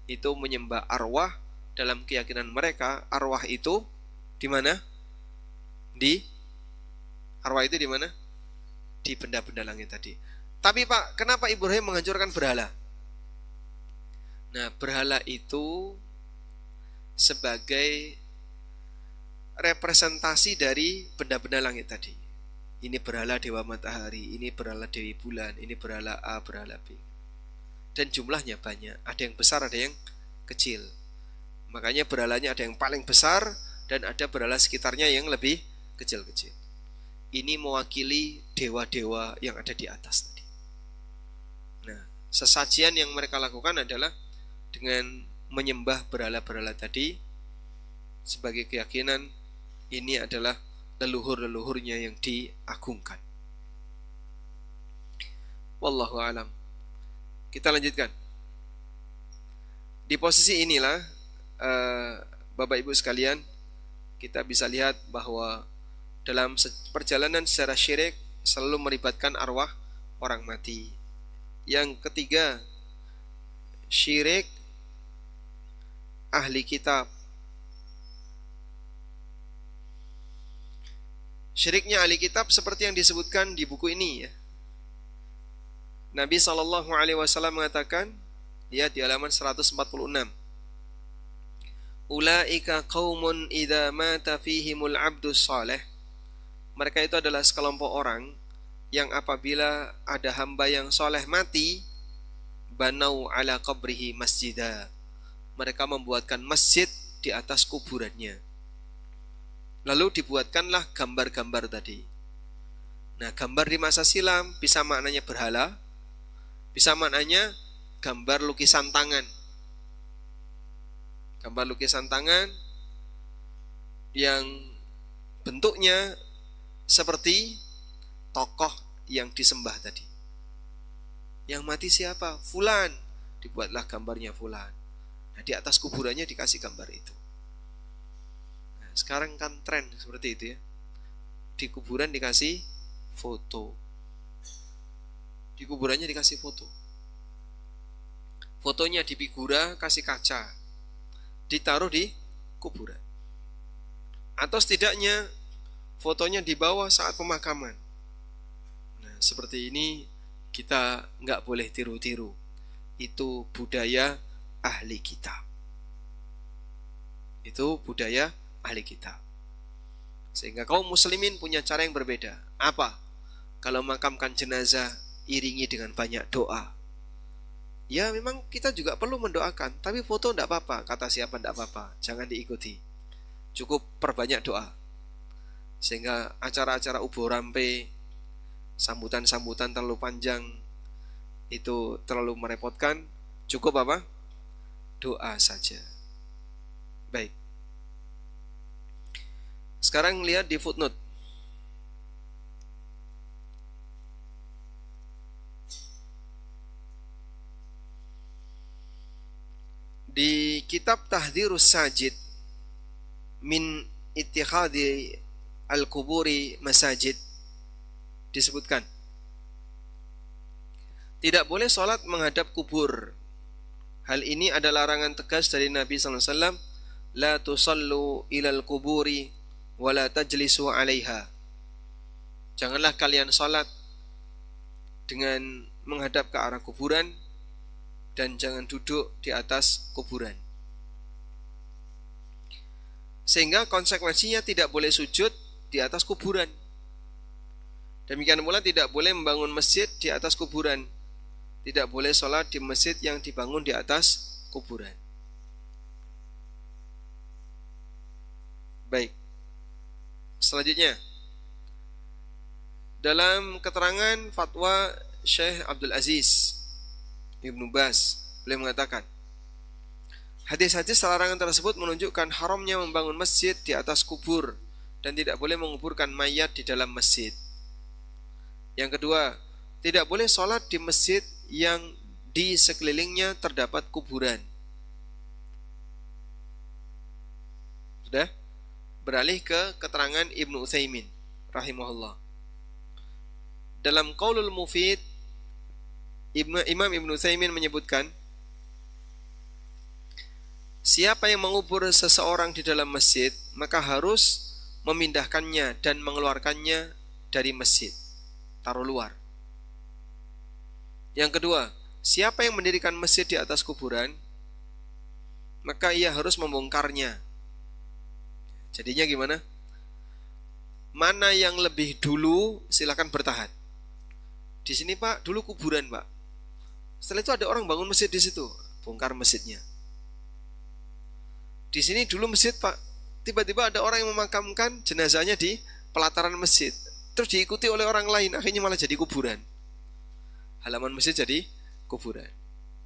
itu menyembah arwah, dalam keyakinan mereka arwah itu di mana? Arwah itu di mana? Di benda-benda langit tadi. Tapi Pak, kenapa Ibrahim menghancurkan berhala? Nah, berhala itu sebagai representasi dari benda-benda langit tadi. Ini berhala dewa matahari, ini berhala dewi bulan, ini berhala A, berhala B. Dan jumlahnya banyak, ada yang besar, ada yang kecil. Makanya berhalanya ada yang paling besar dan ada berhala sekitarnya yang lebih kecil-kecil. Ini mewakili dewa-dewa yang ada di atas tadi. Nah, sesajian yang mereka lakukan adalah dengan menyembah berhala-berhala tadi sebagai keyakinan ini adalah leluhur-leluhurnya yang diagungkan. Wallahu alam. Kita lanjutkan. Di posisi inilah Bapak Ibu sekalian, kita bisa lihat bahwa dalam perjalanan secara syirik selalu melibatkan arwah orang mati. Yang ketiga, syirik ahli kitab. Syiriknya ahli kitab seperti yang disebutkan di buku ini ya. Nabi SAW mengatakan, lihat di halaman 146. ulaika qaumun idza mata fihimul abdus salih. Mereka itu adalah sekelompok orang yang apabila ada hamba yang soleh mati, banau ala qabrihi masjidah, mereka membuatkan masjid di atas kuburannya. Lalu dibuatkanlah gambar-gambar tadi. Nah, gambar di masa silam bisa maknanya berhala, bisa maknanya gambar lukisan tangan. Gambar lukisan tangan yang bentuknya seperti tokoh yang disembah tadi. Yang mati siapa? Fulan. Dibuatlah gambarnya Fulan. Nah, di atas kuburannya dikasih gambar itu. Nah, sekarang kan tren seperti itu ya. Di kuburan dikasih foto. Di kuburannya dikasih foto. Fotonya di figura kasih kaca. Ditaruh di kuburan. Atau setidaknya fotonya dibawa saat pemakaman. Nah, seperti ini kita nggak boleh tiru-tiru. Itu budaya ahli kitab. Itu budaya ahli kitab. Sehingga kaum muslimin punya cara yang berbeda. Apa? Kalau makamkan jenazah, iringi dengan banyak doa. Ya memang kita juga perlu mendoakan, tapi foto tidak apa-apa. Kata siapa tidak apa-apa, jangan diikuti. Cukup perbanyak doa. Sehingga acara-acara ubo rampe, sambutan-sambutan terlalu panjang, itu terlalu merepotkan. Cukup apa? Doa saja. Baik. Sekarang lihat di footnote. Di kitab Tahdhirus Sajid min ittikhadhi al-quburi masajid disebutkan, tidak boleh sholat menghadap kubur. Hal ini adalah larangan tegas dari Nabi SAW. La tusallu ilal kuburi wa la tajlisu alaiha. Janganlah kalian sholat dengan menghadap ke arah kuburan, dan jangan duduk di atas kuburan. Sehingga konsekuensinya tidak boleh sujud di atas kuburan. Demikian pula tidak boleh membangun masjid di atas kuburan. Tidak boleh sholat di masjid yang dibangun di atas kuburan. Baik. Selanjutnya, dalam keterangan fatwa Syekh Abdul Aziz Ibnu Baz, beliau mengatakan, hadis-hadis larangan tersebut menunjukkan haramnya membangun masjid di atas kubur dan tidak boleh menguburkan mayat di dalam masjid. Yang kedua, tidak boleh sholat di masjid yang di sekelilingnya terdapat kuburan. Sudah? Beralih ke keterangan Ibnu Utsaimin rahimahullah. Dalam Qaulul Mufid, Imam Ibnu Utsaimin menyebutkan, siapa yang mengubur seseorang di dalam masjid, maka harus memindahkannya dan mengeluarkannya dari masjid, taruh luar. Yang kedua, siapa yang mendirikan masjid di atas kuburan, maka ia harus membongkarnya. Jadinya gimana? Mana yang lebih dulu, silakan bertahan. Di sini Pak, dulu kuburan Pak. Setelah itu ada orang bangun masjid di situ, bongkar masjidnya. Di sini dulu masjid Pak, tiba-tiba ada orang yang memakamkan jenazahnya di pelataran masjid, terus diikuti oleh orang lain, akhirnya malah jadi kuburan. Halaman masjid jadi kuburan.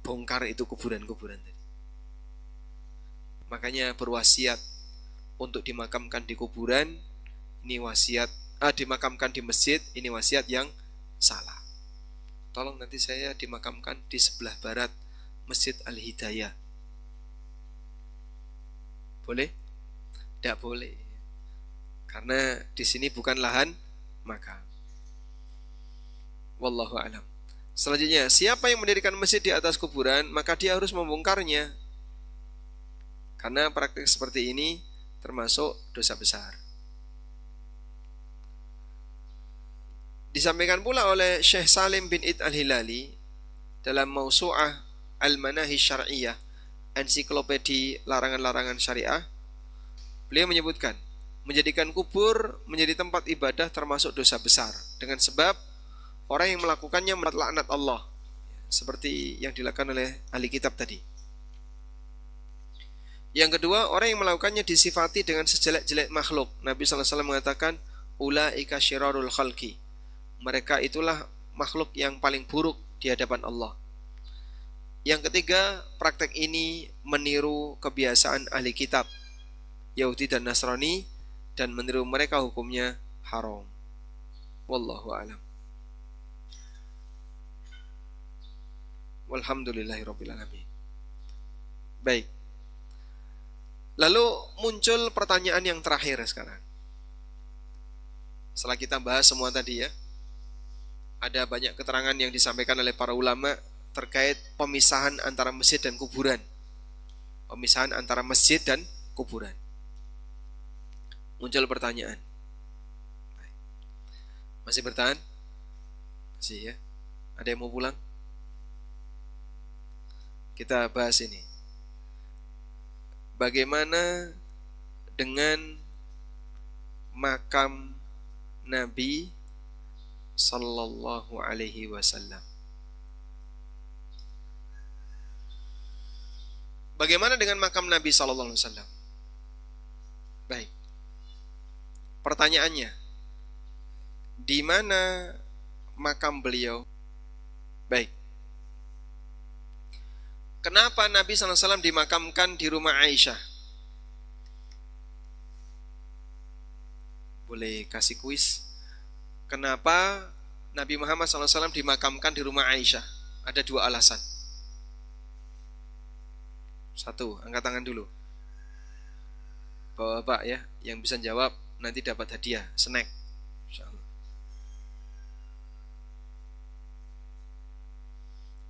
Bongkar itu kuburan-kuburan tadi. Makanya berwasiat untuk dimakamkan di kuburan, ini wasiat, dimakamkan di masjid, ini wasiat yang salah. Tolong nanti saya dimakamkan di sebelah barat Masjid Al-Hidayah. Boleh? Tidak boleh. Karena di sini bukan lahan makam. Wallahu a'lam. Selanjutnya, siapa yang mendirikan masjid di atas kuburan, maka dia harus membongkarnya. Karena praktik seperti ini termasuk dosa besar. Disampaikan pula oleh Syekh Salim bin Id al-Hilali dalam Mausu'ah Al-Manahi Syar'iyah ensiklopedi larangan-larangan syariah, beliau menyebutkan menjadikan kubur menjadi tempat ibadah termasuk dosa besar, dengan sebab orang yang melakukannya mendapat laknat Allah, seperti yang dilakukan oleh ahli kitab tadi. Yang kedua, orang yang melakukannya disifati dengan sejelek-jelek makhluk. Nabi SAW mengatakan, ulaika syirarul khalqi, mereka itulah makhluk yang paling buruk di hadapan Allah. Yang ketiga, praktek ini meniru kebiasaan ahli kitab Yahudi dan Nasrani, dan meniru mereka hukumnya haram. Wallahu a'lam. Walhamdulillahirabbil alamin. Baik. Lalu muncul pertanyaan yang terakhir sekarang. Setelah kita bahas semua tadi ya, ada banyak keterangan yang disampaikan oleh para ulama terkait pemisahan antara masjid dan kuburan. Pemisahan antara masjid dan kuburan. Muncul pertanyaan. Masih bertahan? Masih ya? Ada yang mau pulang? Kita bahas ini. Bagaimana dengan makam Nabi Sallallahu Alaihi Wasallam? Bagaimana dengan makam Nabi Sallallahu Alaihi Wasallam? Baik. Pertanyaannya, di mana makam beliau? Baik. Kenapa Nabi SAW dimakamkan di rumah Aisyah? Boleh kasih kuis? Kenapa Nabi Muhammad SAW dimakamkan di rumah Aisyah? Ada dua alasan. Satu, angkat tangan dulu. Bapak-bapak ya, yang bisa jawab nanti dapat hadiah, snack. Insyaallah.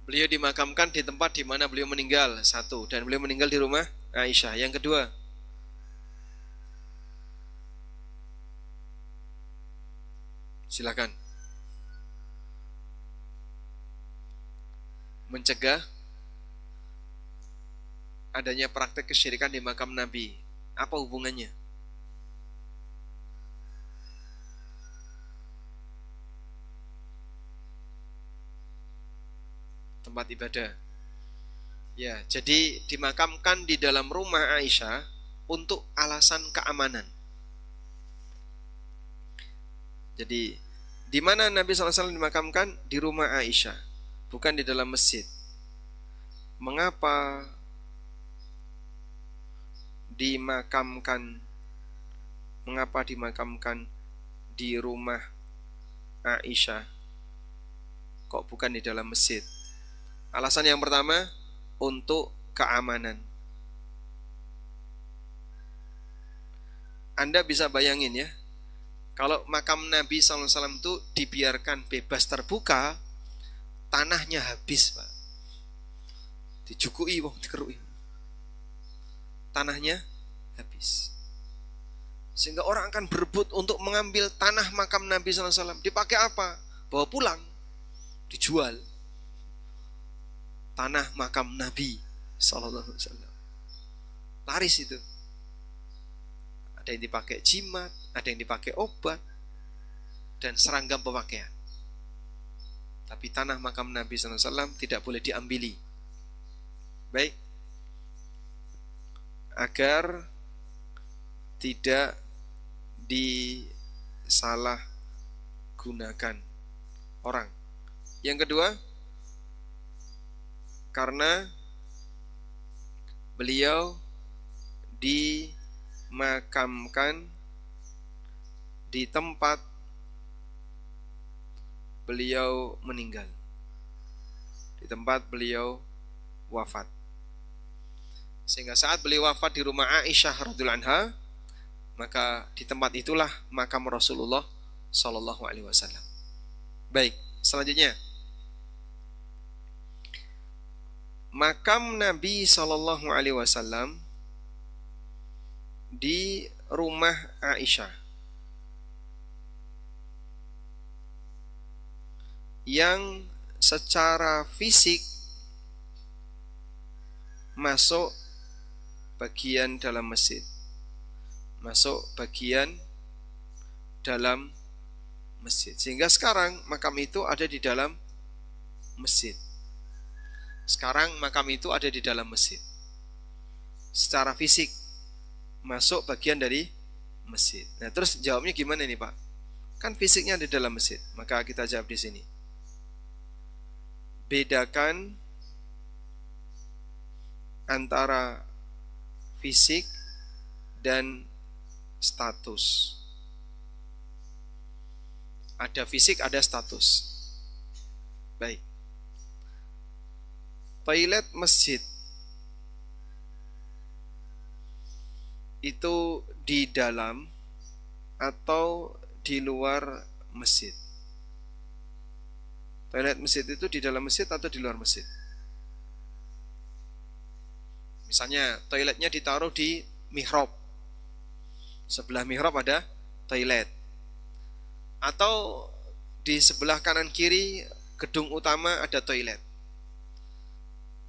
Beliau dimakamkan di tempat di mana beliau meninggal, satu, dan beliau meninggal di rumah Aisyah. Yang kedua, silakan. Mencegah adanya praktek kesyirikan di makam Nabi. Apa hubungannya? Tempat ibadah. Ya, jadi dimakamkan di dalam rumah Aisyah untuk alasan keamanan. Jadi, di mana Nabi SAW dimakamkan? Di rumah Aisyah, bukan di dalam masjid. Mengapa dimakamkan di rumah Aisyah, kok bukan di dalam masjid? Alasan yang pertama, untuk keamanan. Anda bisa bayangin ya, kalau makam Nabi SAW itu dibiarkan bebas terbuka, tanahnya habis Pak. Dijukui, dikerui. Tanahnya habis. Sehingga orang akan berebut untuk mengambil tanah makam Nabi SAW. Dipakai apa? Bawa pulang, dijual. Tanah makam Nabi SAW. Laris itu. Ada yang dipakai jimat, ada yang dipakai obat, dan seragam pemakaian. Tapi tanah makam Nabi SAW tidak boleh diambili. Baik. Agar tidak disalahgunakan orang. Yang kedua, karena beliau dimakamkan di tempat beliau meninggal, di tempat beliau wafat. Sehingga saat beliau wafat di rumah Aisyah radhiyallahu anha, maka di tempat itulah makam Rasulullah sallallahu alaihi wasallam. Baik, selanjutnya. Makam Nabi sallallahu alaihi wasallam di rumah Aisyah yang secara fisik masuk bagian dalam masjid. Masuk bagian dalam masjid. Sehingga sekarang makam itu ada di dalam masjid. Sekarang makam itu ada di dalam masjid. Secara fisik masuk bagian dari masjid. Nah, terus jawabnya gimana nih, Pak? Kan fisiknya di dalam masjid. Maka kita jawab di sini. Bedakan antara fisik dan status. Ada fisik, ada status. Baik. Toilet masjid itu di dalam atau di luar masjid? Toilet masjid itu di dalam masjid atau di luar masjid? Misalnya toiletnya ditaruh di mihrab. Sebelah mihrab ada toilet. Atau di sebelah kanan kiri gedung utama ada toilet.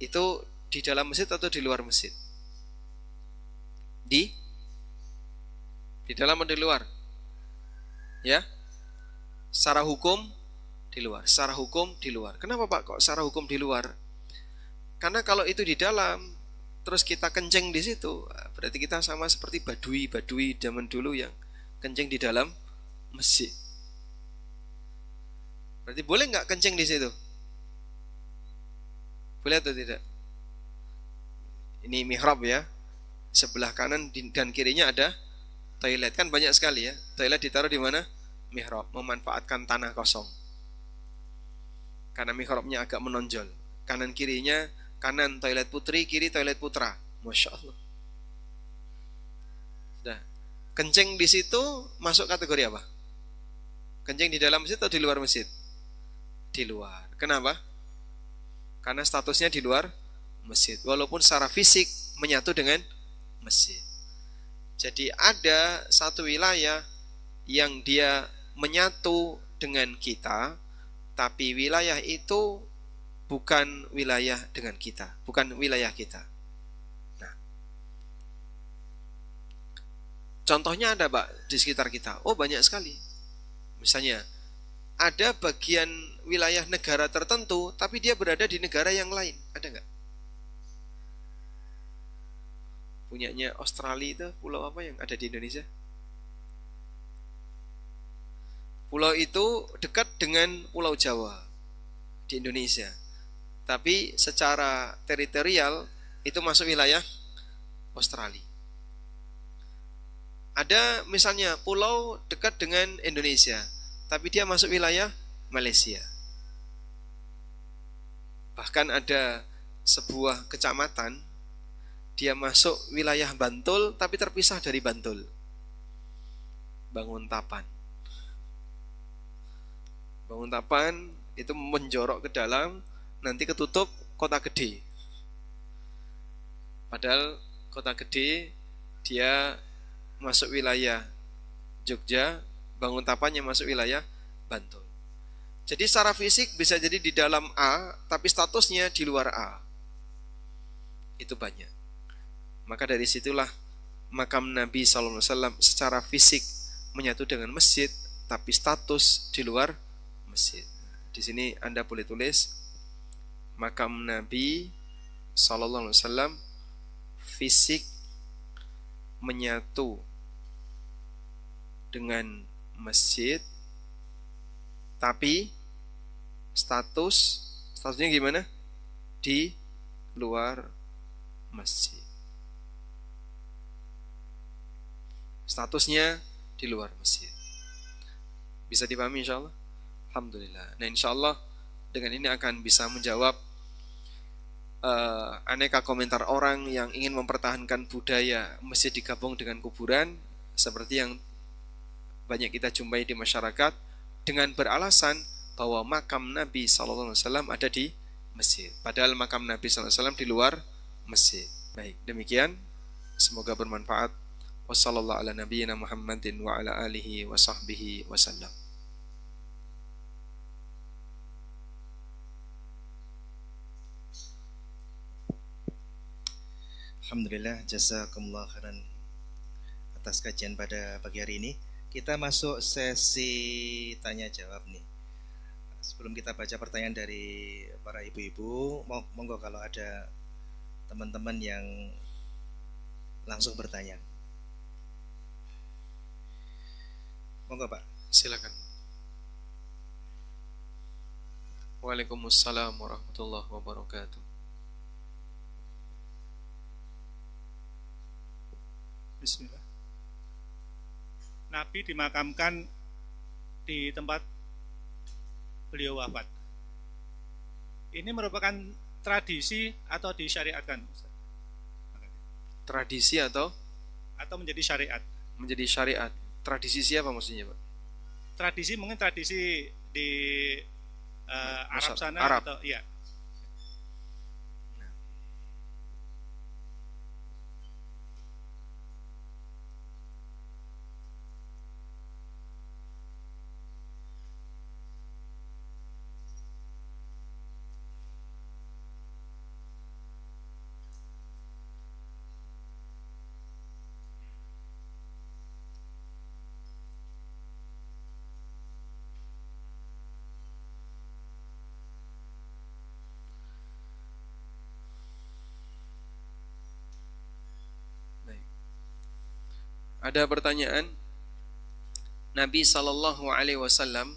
Itu di dalam masjid atau di luar masjid? Di dalam atau di luar? Ya. Secara hukum di luar. Secara hukum di luar. Kenapa, Pak, kok secara hukum di luar? Karena kalau itu di dalam terus kita kencing di situ, berarti kita sama seperti badui zaman dulu yang kencing di dalam masjid. Berarti boleh nggak kencing di situ? Boleh atau tidak? Ini mihrab ya. Sebelah kanan dan kirinya ada toilet. Kan banyak sekali ya. Toilet ditaruh di mana? Mihrab. Memanfaatkan tanah kosong. Karena mihrabnya agak menonjol. Kanan kirinya, kanan toilet putri, kiri toilet putra. Masya Allah. Sudah. Kencing di situ masuk kategori apa? Kencing di dalam masjid atau di luar masjid? Di luar. Kenapa? Karena statusnya di luar masjid. Walaupun secara fisik menyatu dengan masjid. Jadi ada satu wilayah yang dia menyatu dengan kita, tapi wilayah itu bukan wilayah dengan kita, bukan wilayah kita. Nah, contohnya ada, Pak, di sekitar kita. Oh, banyak sekali. Misalnya, ada bagian wilayah negara tertentu, tapi dia berada di negara yang lain. Ada nggak? Punyanya Australia itu pulau apa yang ada di Indonesia? Pulau itu dekat dengan Pulau Jawa di Indonesia. Tapi secara teritorial itu masuk wilayah Australia. Ada misalnya pulau dekat dengan Indonesia, tapi dia masuk wilayah Malaysia. Bahkan ada sebuah kecamatan, dia masuk wilayah Bantul, tapi terpisah dari Bantul. Banguntapan. Banguntapan itu menjorok ke dalam, nanti ketutup Kota Gede. Padahal Kota Gede dia masuk wilayah Jogja, Banguntapan yang masuk wilayah Bantul. Jadi secara fisik bisa jadi di dalam A, tapi statusnya di luar A. Itu banyak. Maka dari situlah makam Nabi SAW secara fisik menyatu dengan masjid, tapi status di luar masjid. Di sini Anda boleh tulis makam Nabi SAW fisik menyatu dengan masjid, tapi statusnya gimana? Di luar masjid. Statusnya di luar masjid. Bisa dipahami insyaallah? Alhamdulillah. Nah, insyaallah dengan ini akan bisa menjawab aneka komentar orang yang ingin mempertahankan budaya masjid digabung dengan kuburan, seperti yang banyak kita jumpai di masyarakat, dengan beralasan bahwa makam Nabi SAW ada di masjid. Padahal makam Nabi SAW di luar masjid. Baik, demikian. Semoga bermanfaat. Wassallallahu ala nabiyyina Muhammadin wa ala alihi wa sahbihi wasallam. Alhamdulillah, jazakumullah khairan atas kajian pada pagi hari ini. Kita masuk sesi tanya jawab nih. Sebelum kita baca pertanyaan dari para ibu-ibu, monggo kalau ada teman-teman yang langsung bertanya. Monggo Pak. Silakan. Waalaikumsalam warahmatullahi wabarakatuh. Bismillah. Nabi dimakamkan di tempat beliau wafat. Ini merupakan tradisi atau disyariatkan, Ustaz? Tradisi atau menjadi syariat? menjadi syariat? Tradisi siapa maksudnya, Pak? Tradisi mungkin tradisi di Arab sana Arab. atau ya. Ada pertanyaan, Nabi Sallallahu Alaihi Wasallam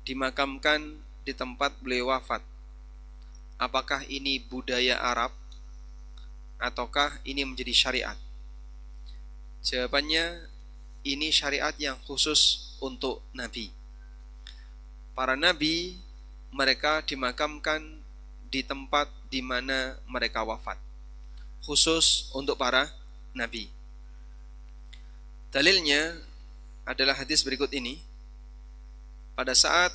dimakamkan di tempat beliau wafat. Apakah ini budaya Arab ataukah ini menjadi syariat? Jawabannya, ini syariat yang khusus untuk Nabi. Para Nabi, mereka dimakamkan di tempat di mana mereka wafat, khusus untuk para Nabi. Dalilnya adalah hadis berikut ini. Pada saat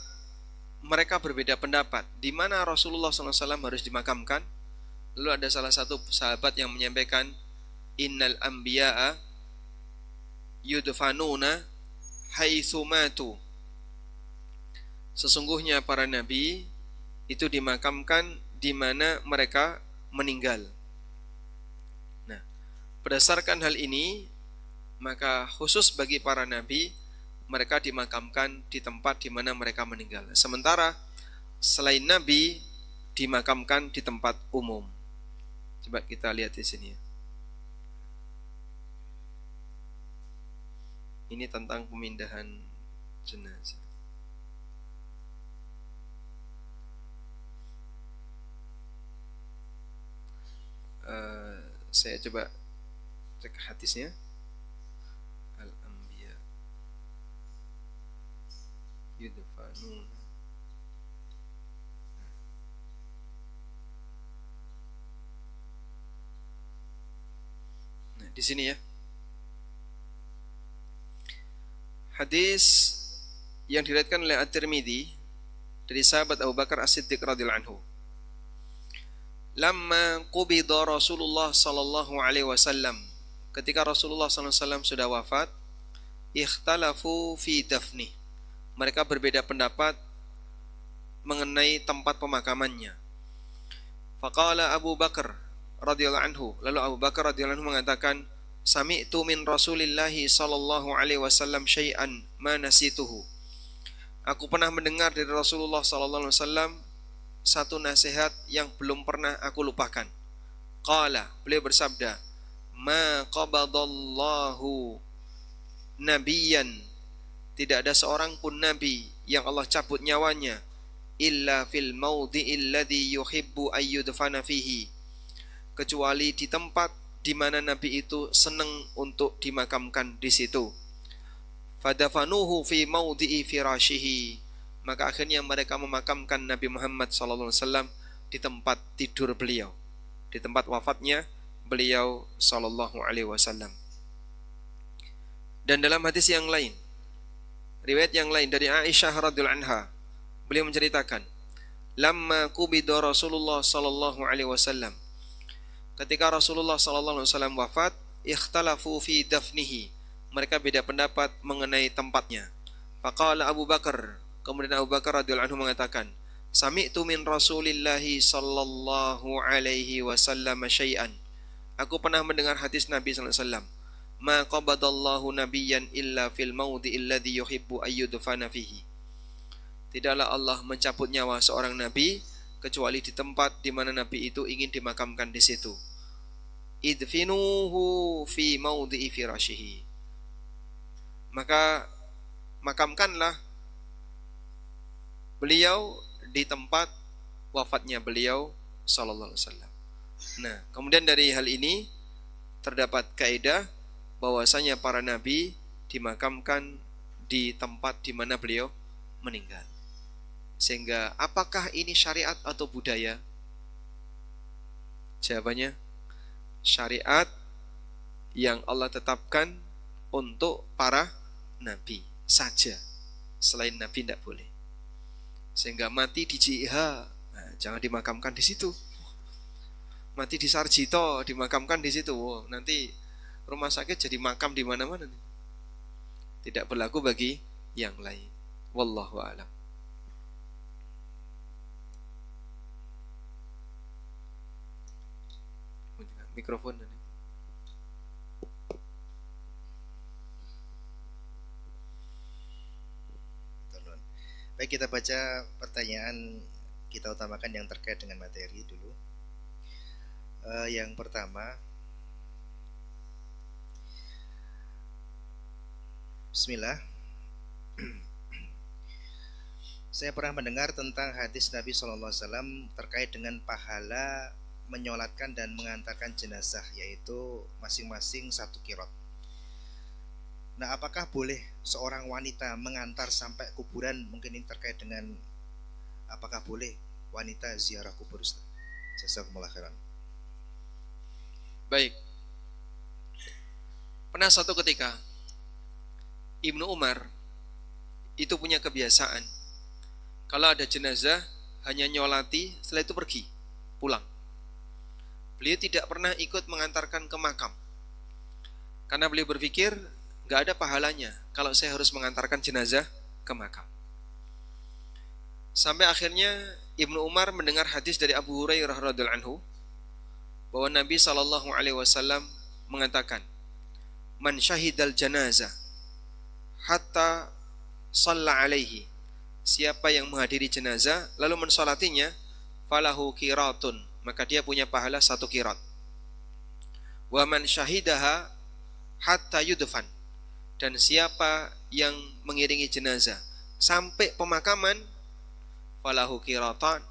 mereka berbeda pendapat di mana Rasulullah SAW harus dimakamkan, lalu ada salah satu sahabat yang menyampaikan, Innal anbiya'a yudfanuna haitsu matu. Sesungguhnya para nabi itu dimakamkan di mana mereka meninggal. Nah, berdasarkan hal ini, maka khusus bagi para nabi, mereka dimakamkan di tempat di mana mereka meninggal. Sementara selain nabi dimakamkan di tempat umum. Coba kita lihat di sini. Ini tentang pemindahan jenazah. Saya coba cek hadisnya. Al-Anbiya yudfanun. Nah, di sini ya. Hadis yang diriwayatkan oleh At-Tirmidzi dari sahabat Abu Bakar As-Siddiq radhiyallahu anhu. Lamma qubida Rasulullah sallallahu alaihi wasallam, ketika Rasulullah sallallahu alaihi wasallam sudah wafat, ikhtalafu fi dafni. Mereka berbeda pendapat mengenai tempat pemakamannya. Faqala Abu Bakar radhiyallahu anhu, lalu Abu Bakar radhiyallahu anhu mengatakan, Sami'tu min Rasulillahi sallallahu alaihi wasallam syai'an ma nasituhu. Aku pernah mendengar dari Rasulullah sallallahu alaihi wasallam satu nasihat yang belum pernah aku lupakan. Qala, beliau bersabda, Ma qabadallahu nabiyan, tidak ada seorang pun nabi yang Allah cabut nyawanya, illa fil mawdi'il ladzi yuhibbu ayyudfana fihi, kecuali di tempat di mana nabi itu senang untuk dimakamkan di situ. Fadafanuhu fi mawdi'i firashihi, maka akhirnya mereka memakamkan Nabi Muhammad SAW di tempat tidur beliau, di tempat wafatnya beliau SAW. Dan dalam hadis yang lain, riwayat yang lain dari Aisyah radhiyallahu anha, beliau menceritakan, lamma qubida Rasulullah SAW, ketika Rasulullah SAW wafat, ikhtalafu fi dafnihi, mereka beda pendapat mengenai tempatnya. Faqala Abu Bakar, kemudian Abu Bakar radhiyallahu anhu mengatakan, Sami'tu min Rasulillahi sallallahu alaihi wasallam syai'an, Aku pernah mendengar hadis Nabi sallallahu alaihi wasallam, "Ma qabadallahu nabiyyan illa fil mawdi'il ladzi yuhibbu ayyudfana fihi." Tidaklah Allah mencabut nyawa seorang nabi kecuali di tempat di mana nabi itu ingin dimakamkan di situ. Idfinuhu fi mawdi'i firashihi. Maka makamkanlah beliau di tempat wafatnya beliau sallallahu alaihi wasallam. Nah, kemudian dari hal ini terdapat kaidah bahwasanya para nabi dimakamkan di tempat di mana beliau meninggal. Sehingga apakah ini syariat atau budaya? Jawabannya syariat yang Allah tetapkan untuk para nabi saja. Selain nabi tidak boleh. Sehingga mati di JIH, nah, jangan dimakamkan di situ. Mati di Sarjito, dimakamkan di situ. Wow, nanti rumah sakit jadi makam di mana-mana. Tidak berlaku bagi yang lain. Wallahu a'lam. Mikrofon. Baik, kita baca pertanyaan, kita utamakan yang terkait dengan materi dulu. Yang pertama, Bismillah. Saya pernah mendengar tentang hadis Nabi SAW terkait dengan pahala menyolatkan dan mengantarkan jenazah, yaitu masing-masing 1 qirot. Nah, apakah boleh seorang wanita mengantar sampai kuburan? Mungkin ini terkait dengan apakah boleh wanita ziarah kubur, Ustaz? Jazakumullah khairan. Baik. Pernah suatu ketika Ibnu Umar itu punya kebiasaan, kalau ada jenazah hanya nyolati, setelah itu pergi, pulang. Beliau tidak pernah ikut mengantarkan ke makam, karena beliau berpikir gak ada pahalanya kalau saya harus mengantarkan jenazah ke makam. Sampai akhirnya Ibnu Umar mendengar hadis dari Abu Hurairah radhiyallahu anhu bahwa Nabi SAW mengatakan, "Man syahidal janazah hatta shalla alaihi." Siapa yang menghadiri jenazah lalu mensolatinya, falahu qiratun, maka dia punya pahala 1 qirat. Wa man syahidaha hatta yudfan, dan siapa yang mengiringi jenazah sampai pemakaman, falahu qiratan,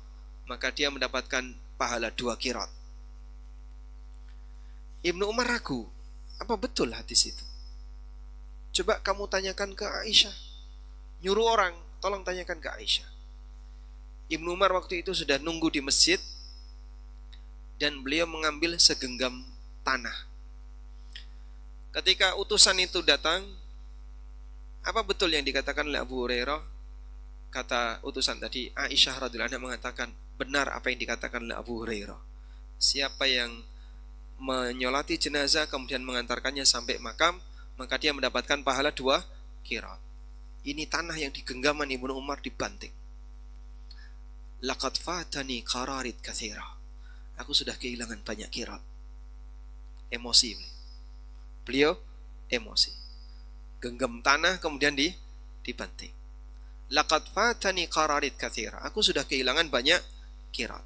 maka dia mendapatkan pahala 2 qirat. Ibnu Umar ragu, apa betul hadis itu? Coba kamu tanyakan ke Aisyah. Nyuruh orang, tolong tanyakan ke Aisyah. Ibnu Umar waktu itu sudah nunggu di masjid dan beliau mengambil segenggam tanah. Ketika utusan itu datang, apa betul yang dikatakan oleh Abu Hurairah? Kata utusan tadi, Aisyah radhiyallahu anha mengatakan, benar apa yang dikatakan oleh Abu Hurairah. Siapa yang menyolati jenazah kemudian mengantarkannya sampai makam, maka dia mendapatkan pahala 2 qirat. Ini tanah yang di genggaman Ibnu Umar dibanting. Laqad fatani qararit katsira. Aku sudah kehilangan banyak qirat. Emosi beliau emosi. Genggam tanah kemudian dibanting. Laqad fatani qararit katsira. Aku sudah kehilangan banyak qirat.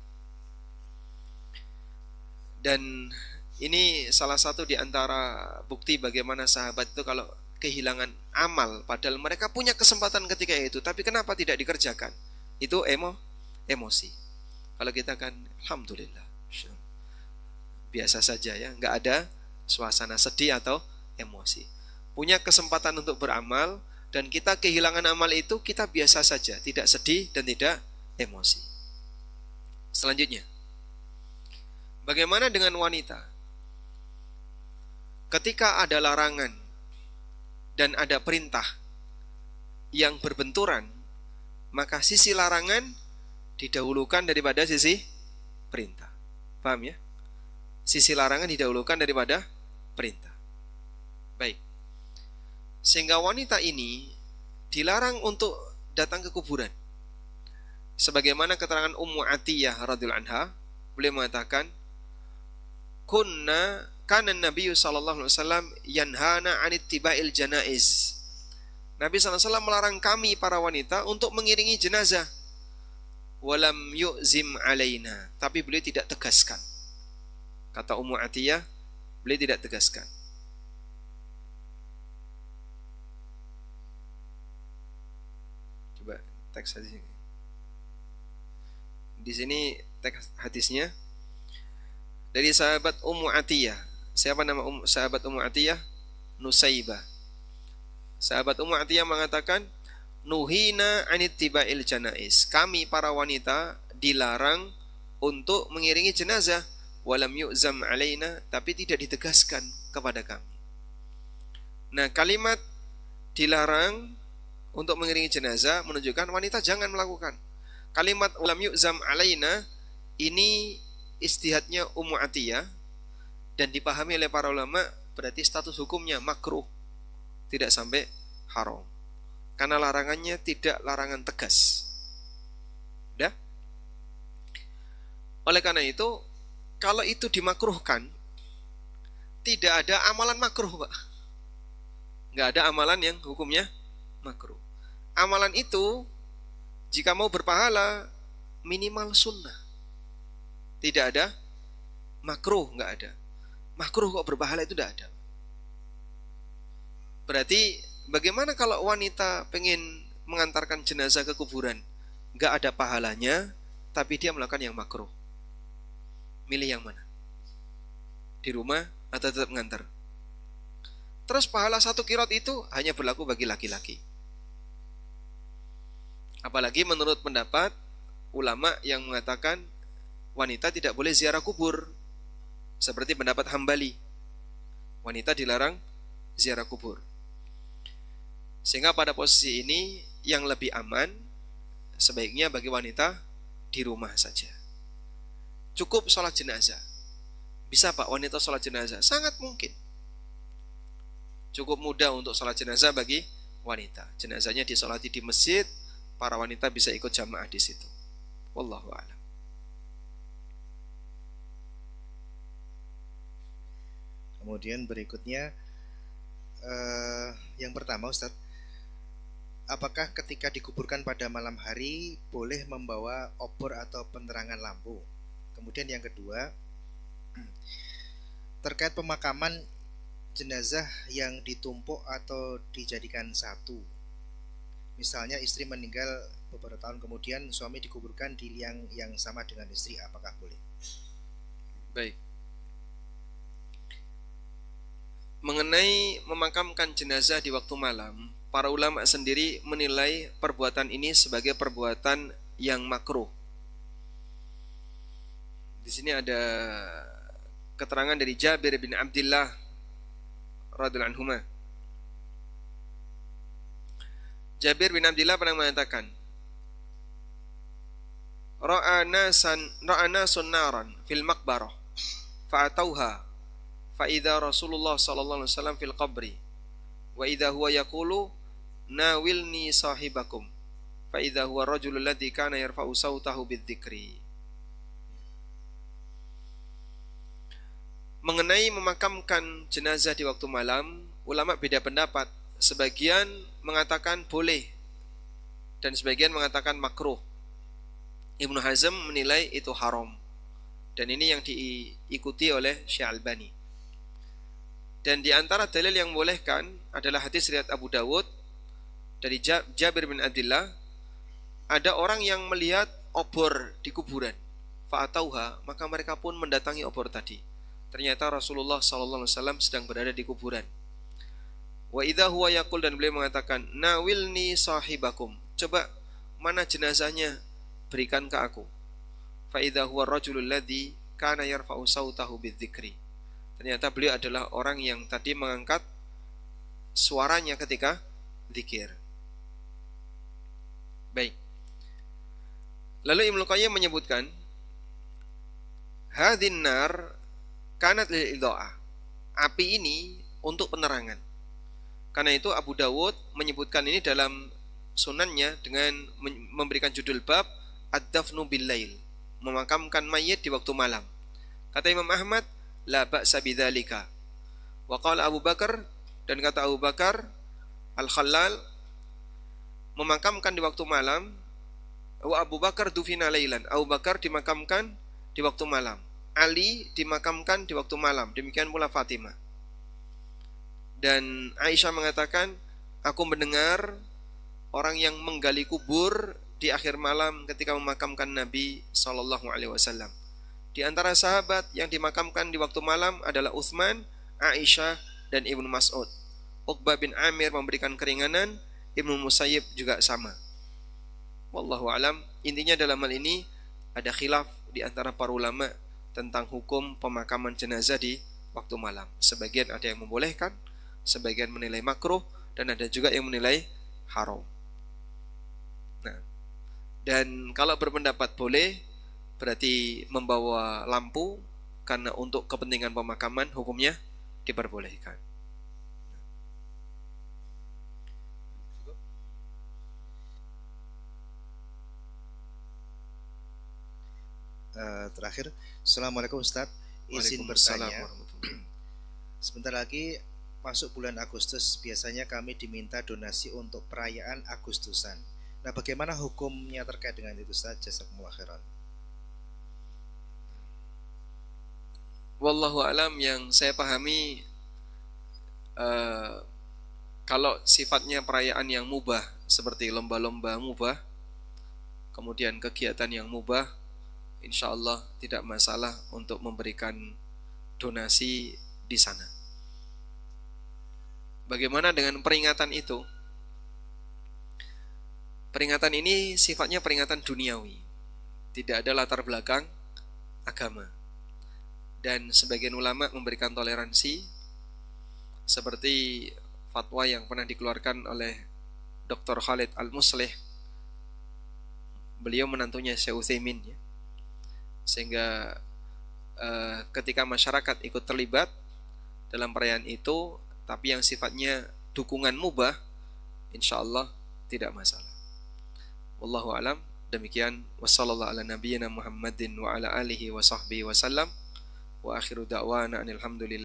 Dan ini salah satu di antara bukti bagaimana sahabat itu kalau kehilangan amal, padahal mereka punya kesempatan ketika itu, tapi kenapa tidak dikerjakan? Itu emosi. Kalau kita kan alhamdulillah, biasa saja ya, nggak ada suasana sedih atau emosi. Punya kesempatan untuk beramal dan kita kehilangan amal itu, kita biasa saja, tidak sedih dan tidak emosi. Selanjutnya, bagaimana dengan wanita? Ketika ada larangan dan ada perintah yang berbenturan, maka sisi larangan didahulukan daripada sisi perintah. Paham ya? Sisi larangan didahulukan daripada perintah. Baik. Sehingga wanita ini dilarang untuk datang ke kuburan. Sebagaimana keterangan Ummu Atiyah radhiyallahu anha, beliau mengatakan, kana Nabi sallallahu alaihi wasallam yanhana 'an ittiba'il janaiz. Nabi sallallahu alaihi wasallam melarang kami para wanita untuk mengiringi jenazah. Walam yu'zim alaina, tapi beliau tidak tegaskan. Kata Ummu Atiyah, beliau tidak tegaskan. Coba teks hadis. Di sini teks hadisnya dari sahabat Ummu Atiyah. Siapa nama sahabat Ummu Atiyah? Nusaibah. Sahabat Ummu Atiyah mengatakan, nuhina anittiba'il janais. Kami para wanita dilarang untuk mengiringi jenazah. Walam yu'zam alaina, tapi tidak ditegaskan kepada kami. Nah, kalimat dilarang untuk mengiringi jenazah menunjukkan wanita jangan melakukan. Kalimat walam yu'zam alaina ini istihadnya Ummu Atiyah dan dipahami oleh para ulama, berarti status hukumnya makruh, tidak sampai haram. Karena larangannya tidak larangan tegas. Udah? Oleh karena itu, kalau itu dimakruhkan, tidak ada amalan makruh, Pak. Nggak ada amalan yang hukumnya makruh. Amalan itu, jika mau berpahala, minimal sunnah. Tidak ada makruh, nggak ada. Makruh kok berpahala itu tidak ada. Berarti bagaimana kalau wanita pengen mengantarkan jenazah ke kuburan, nggak ada pahalanya, tapi dia melakukan yang makruh? Milih yang mana? Di rumah atau tetap mengantar? Terus pahala 1 qiraat itu hanya berlaku bagi laki-laki. Apalagi menurut pendapat ulama yang mengatakan wanita tidak boleh ziarah kubur, seperti pendapat Hambali. Wanita dilarang ziarah kubur. Sehingga pada posisi ini yang lebih aman sebaiknya bagi wanita di rumah saja. Cukup sholat jenazah. Bisa Pak wanita sholat jenazah? Sangat mungkin. Cukup mudah untuk sholat jenazah bagi wanita. Jenazahnya disolati di masjid, para wanita bisa ikut jamaah di situ. Wallahu a'lam. Kemudian berikutnya yang pertama Ustadz, apakah ketika dikuburkan pada malam hari boleh membawa obor atau penerangan lampu? Kemudian yang kedua, terkait pemakaman jenazah yang ditumpuk atau dijadikan satu. Misalnya istri meninggal beberapa tahun kemudian suami dikuburkan di liang yang sama dengan istri, apakah boleh? Baik. Mengenai memakamkan jenazah di waktu malam, para ulama sendiri menilai perbuatan ini sebagai perbuatan yang makruh. Di sini ada keterangan dari Jabir bin Abdullah radhiyallahu anhuma. Jabir bin Abdullah pernah mengatakan, ra'a nasun naran fil maqbarah fa'atauha fa idza Rasulullah sallallahu alaihi wasallam fil qabri wa idza huwa yaqulu nawilni sahibakum fa idza huwa rajulul ladzi kana yarfa'u sautahu bidzikri. Mengenai memakamkan jenazah di waktu malam, ulama beda pendapat. Sebagian mengatakan boleh dan sebagian mengatakan makruh. Ibnu Hazm menilai itu haram. Dan ini yang diikuti oleh Syekh Albani. Dan di antara dalil yang membolehkan adalah hadis riwayat Abu Dawud dari Jabir bin Abdullah. Ada orang yang melihat obor di kuburan, fa'atauha, maka mereka pun mendatangi obor tadi. Ternyata Rasulullah SAW sedang berada di kuburan. Wa idza huwa yaqul, dan beliau mengatakan, nawilni sahibakum, coba mana jenazahnya, berikan ke aku. Fa idza huwa rajulul ladzi kana yarfa'u sautahu bidzikri. Ternyata beliau adalah orang yang tadi mengangkat suaranya ketika zikir. Baik. Lalu Ibnu Qayyim menyebutkan, hadhin nar kanat lil idha'ah. Api ini untuk penerangan. Karena itu Abu Dawud menyebutkan ini dalam sunannya dengan memberikan judul bab ad-dafnu bil lail, memakamkan mayit di waktu malam. Kata Imam Ahmad, la ba'sa bidzalika. Wa qala Abu Bakar, dan kata Abu Bakar Al-Khallal, memakamkan di waktu malam. Wa Abu Bakar dufina lailan, Abu Bakar dimakamkan di waktu malam. Ali dimakamkan di waktu malam, demikian pula Fatimah. Dan Aisyah mengatakan, aku mendengar orang yang menggali kubur di akhir malam ketika memakamkan Nabi SAW. Di antara sahabat yang dimakamkan di waktu malam adalah Utsman, Aisyah, dan Ibnu Mas'ud. Uqbah bin Amir memberikan keringanan, Ibnu Musayyib juga sama. Wallahu alam. Intinya dalam hal ini ada khilaf di antara para ulama tentang hukum pemakaman jenazah di waktu malam. Sebagian ada yang membolehkan, sebagian menilai makruh, dan ada juga yang menilai haram. Nah, dan kalau berpendapat boleh, berarti membawa lampu karena untuk kepentingan pemakaman hukumnya diperbolehkan. Terakhir, Assalamualaikum Ustadz, izin Waalaikumsalam bertanya. warahmatullahi. Sebentar lagi masuk bulan Agustus, biasanya kami diminta donasi untuk perayaan Agustusan. Nah, bagaimana hukumnya terkait dengan itu Ustaz? Jazakumullah khairan. Wallahu alam, yang saya pahami kalau sifatnya perayaan yang mubah seperti lomba-lomba mubah, kemudian kegiatan yang mubah, insya Allah tidak masalah untuk memberikan donasi di sana. Bagaimana dengan peringatan itu? Peringatan ini sifatnya peringatan duniawi, tidak ada latar belakang agama. Dan sebagian ulama memberikan toleransi, seperti fatwa yang pernah dikeluarkan oleh Dr. Khalid Al-Muslih, beliau menantunya Syekh Utsaimin, ya. Sehingga ketika masyarakat ikut terlibat dalam perayaan itu, tapi yang sifatnya dukungan mubah, insya Allah tidak masalah. Wallahu alam. Demikian, wassallallahu ala nabiyyina Muhammadin wa ala alihi wa sahbihi wasallam, wa akhiru da'wana alhamdulillah.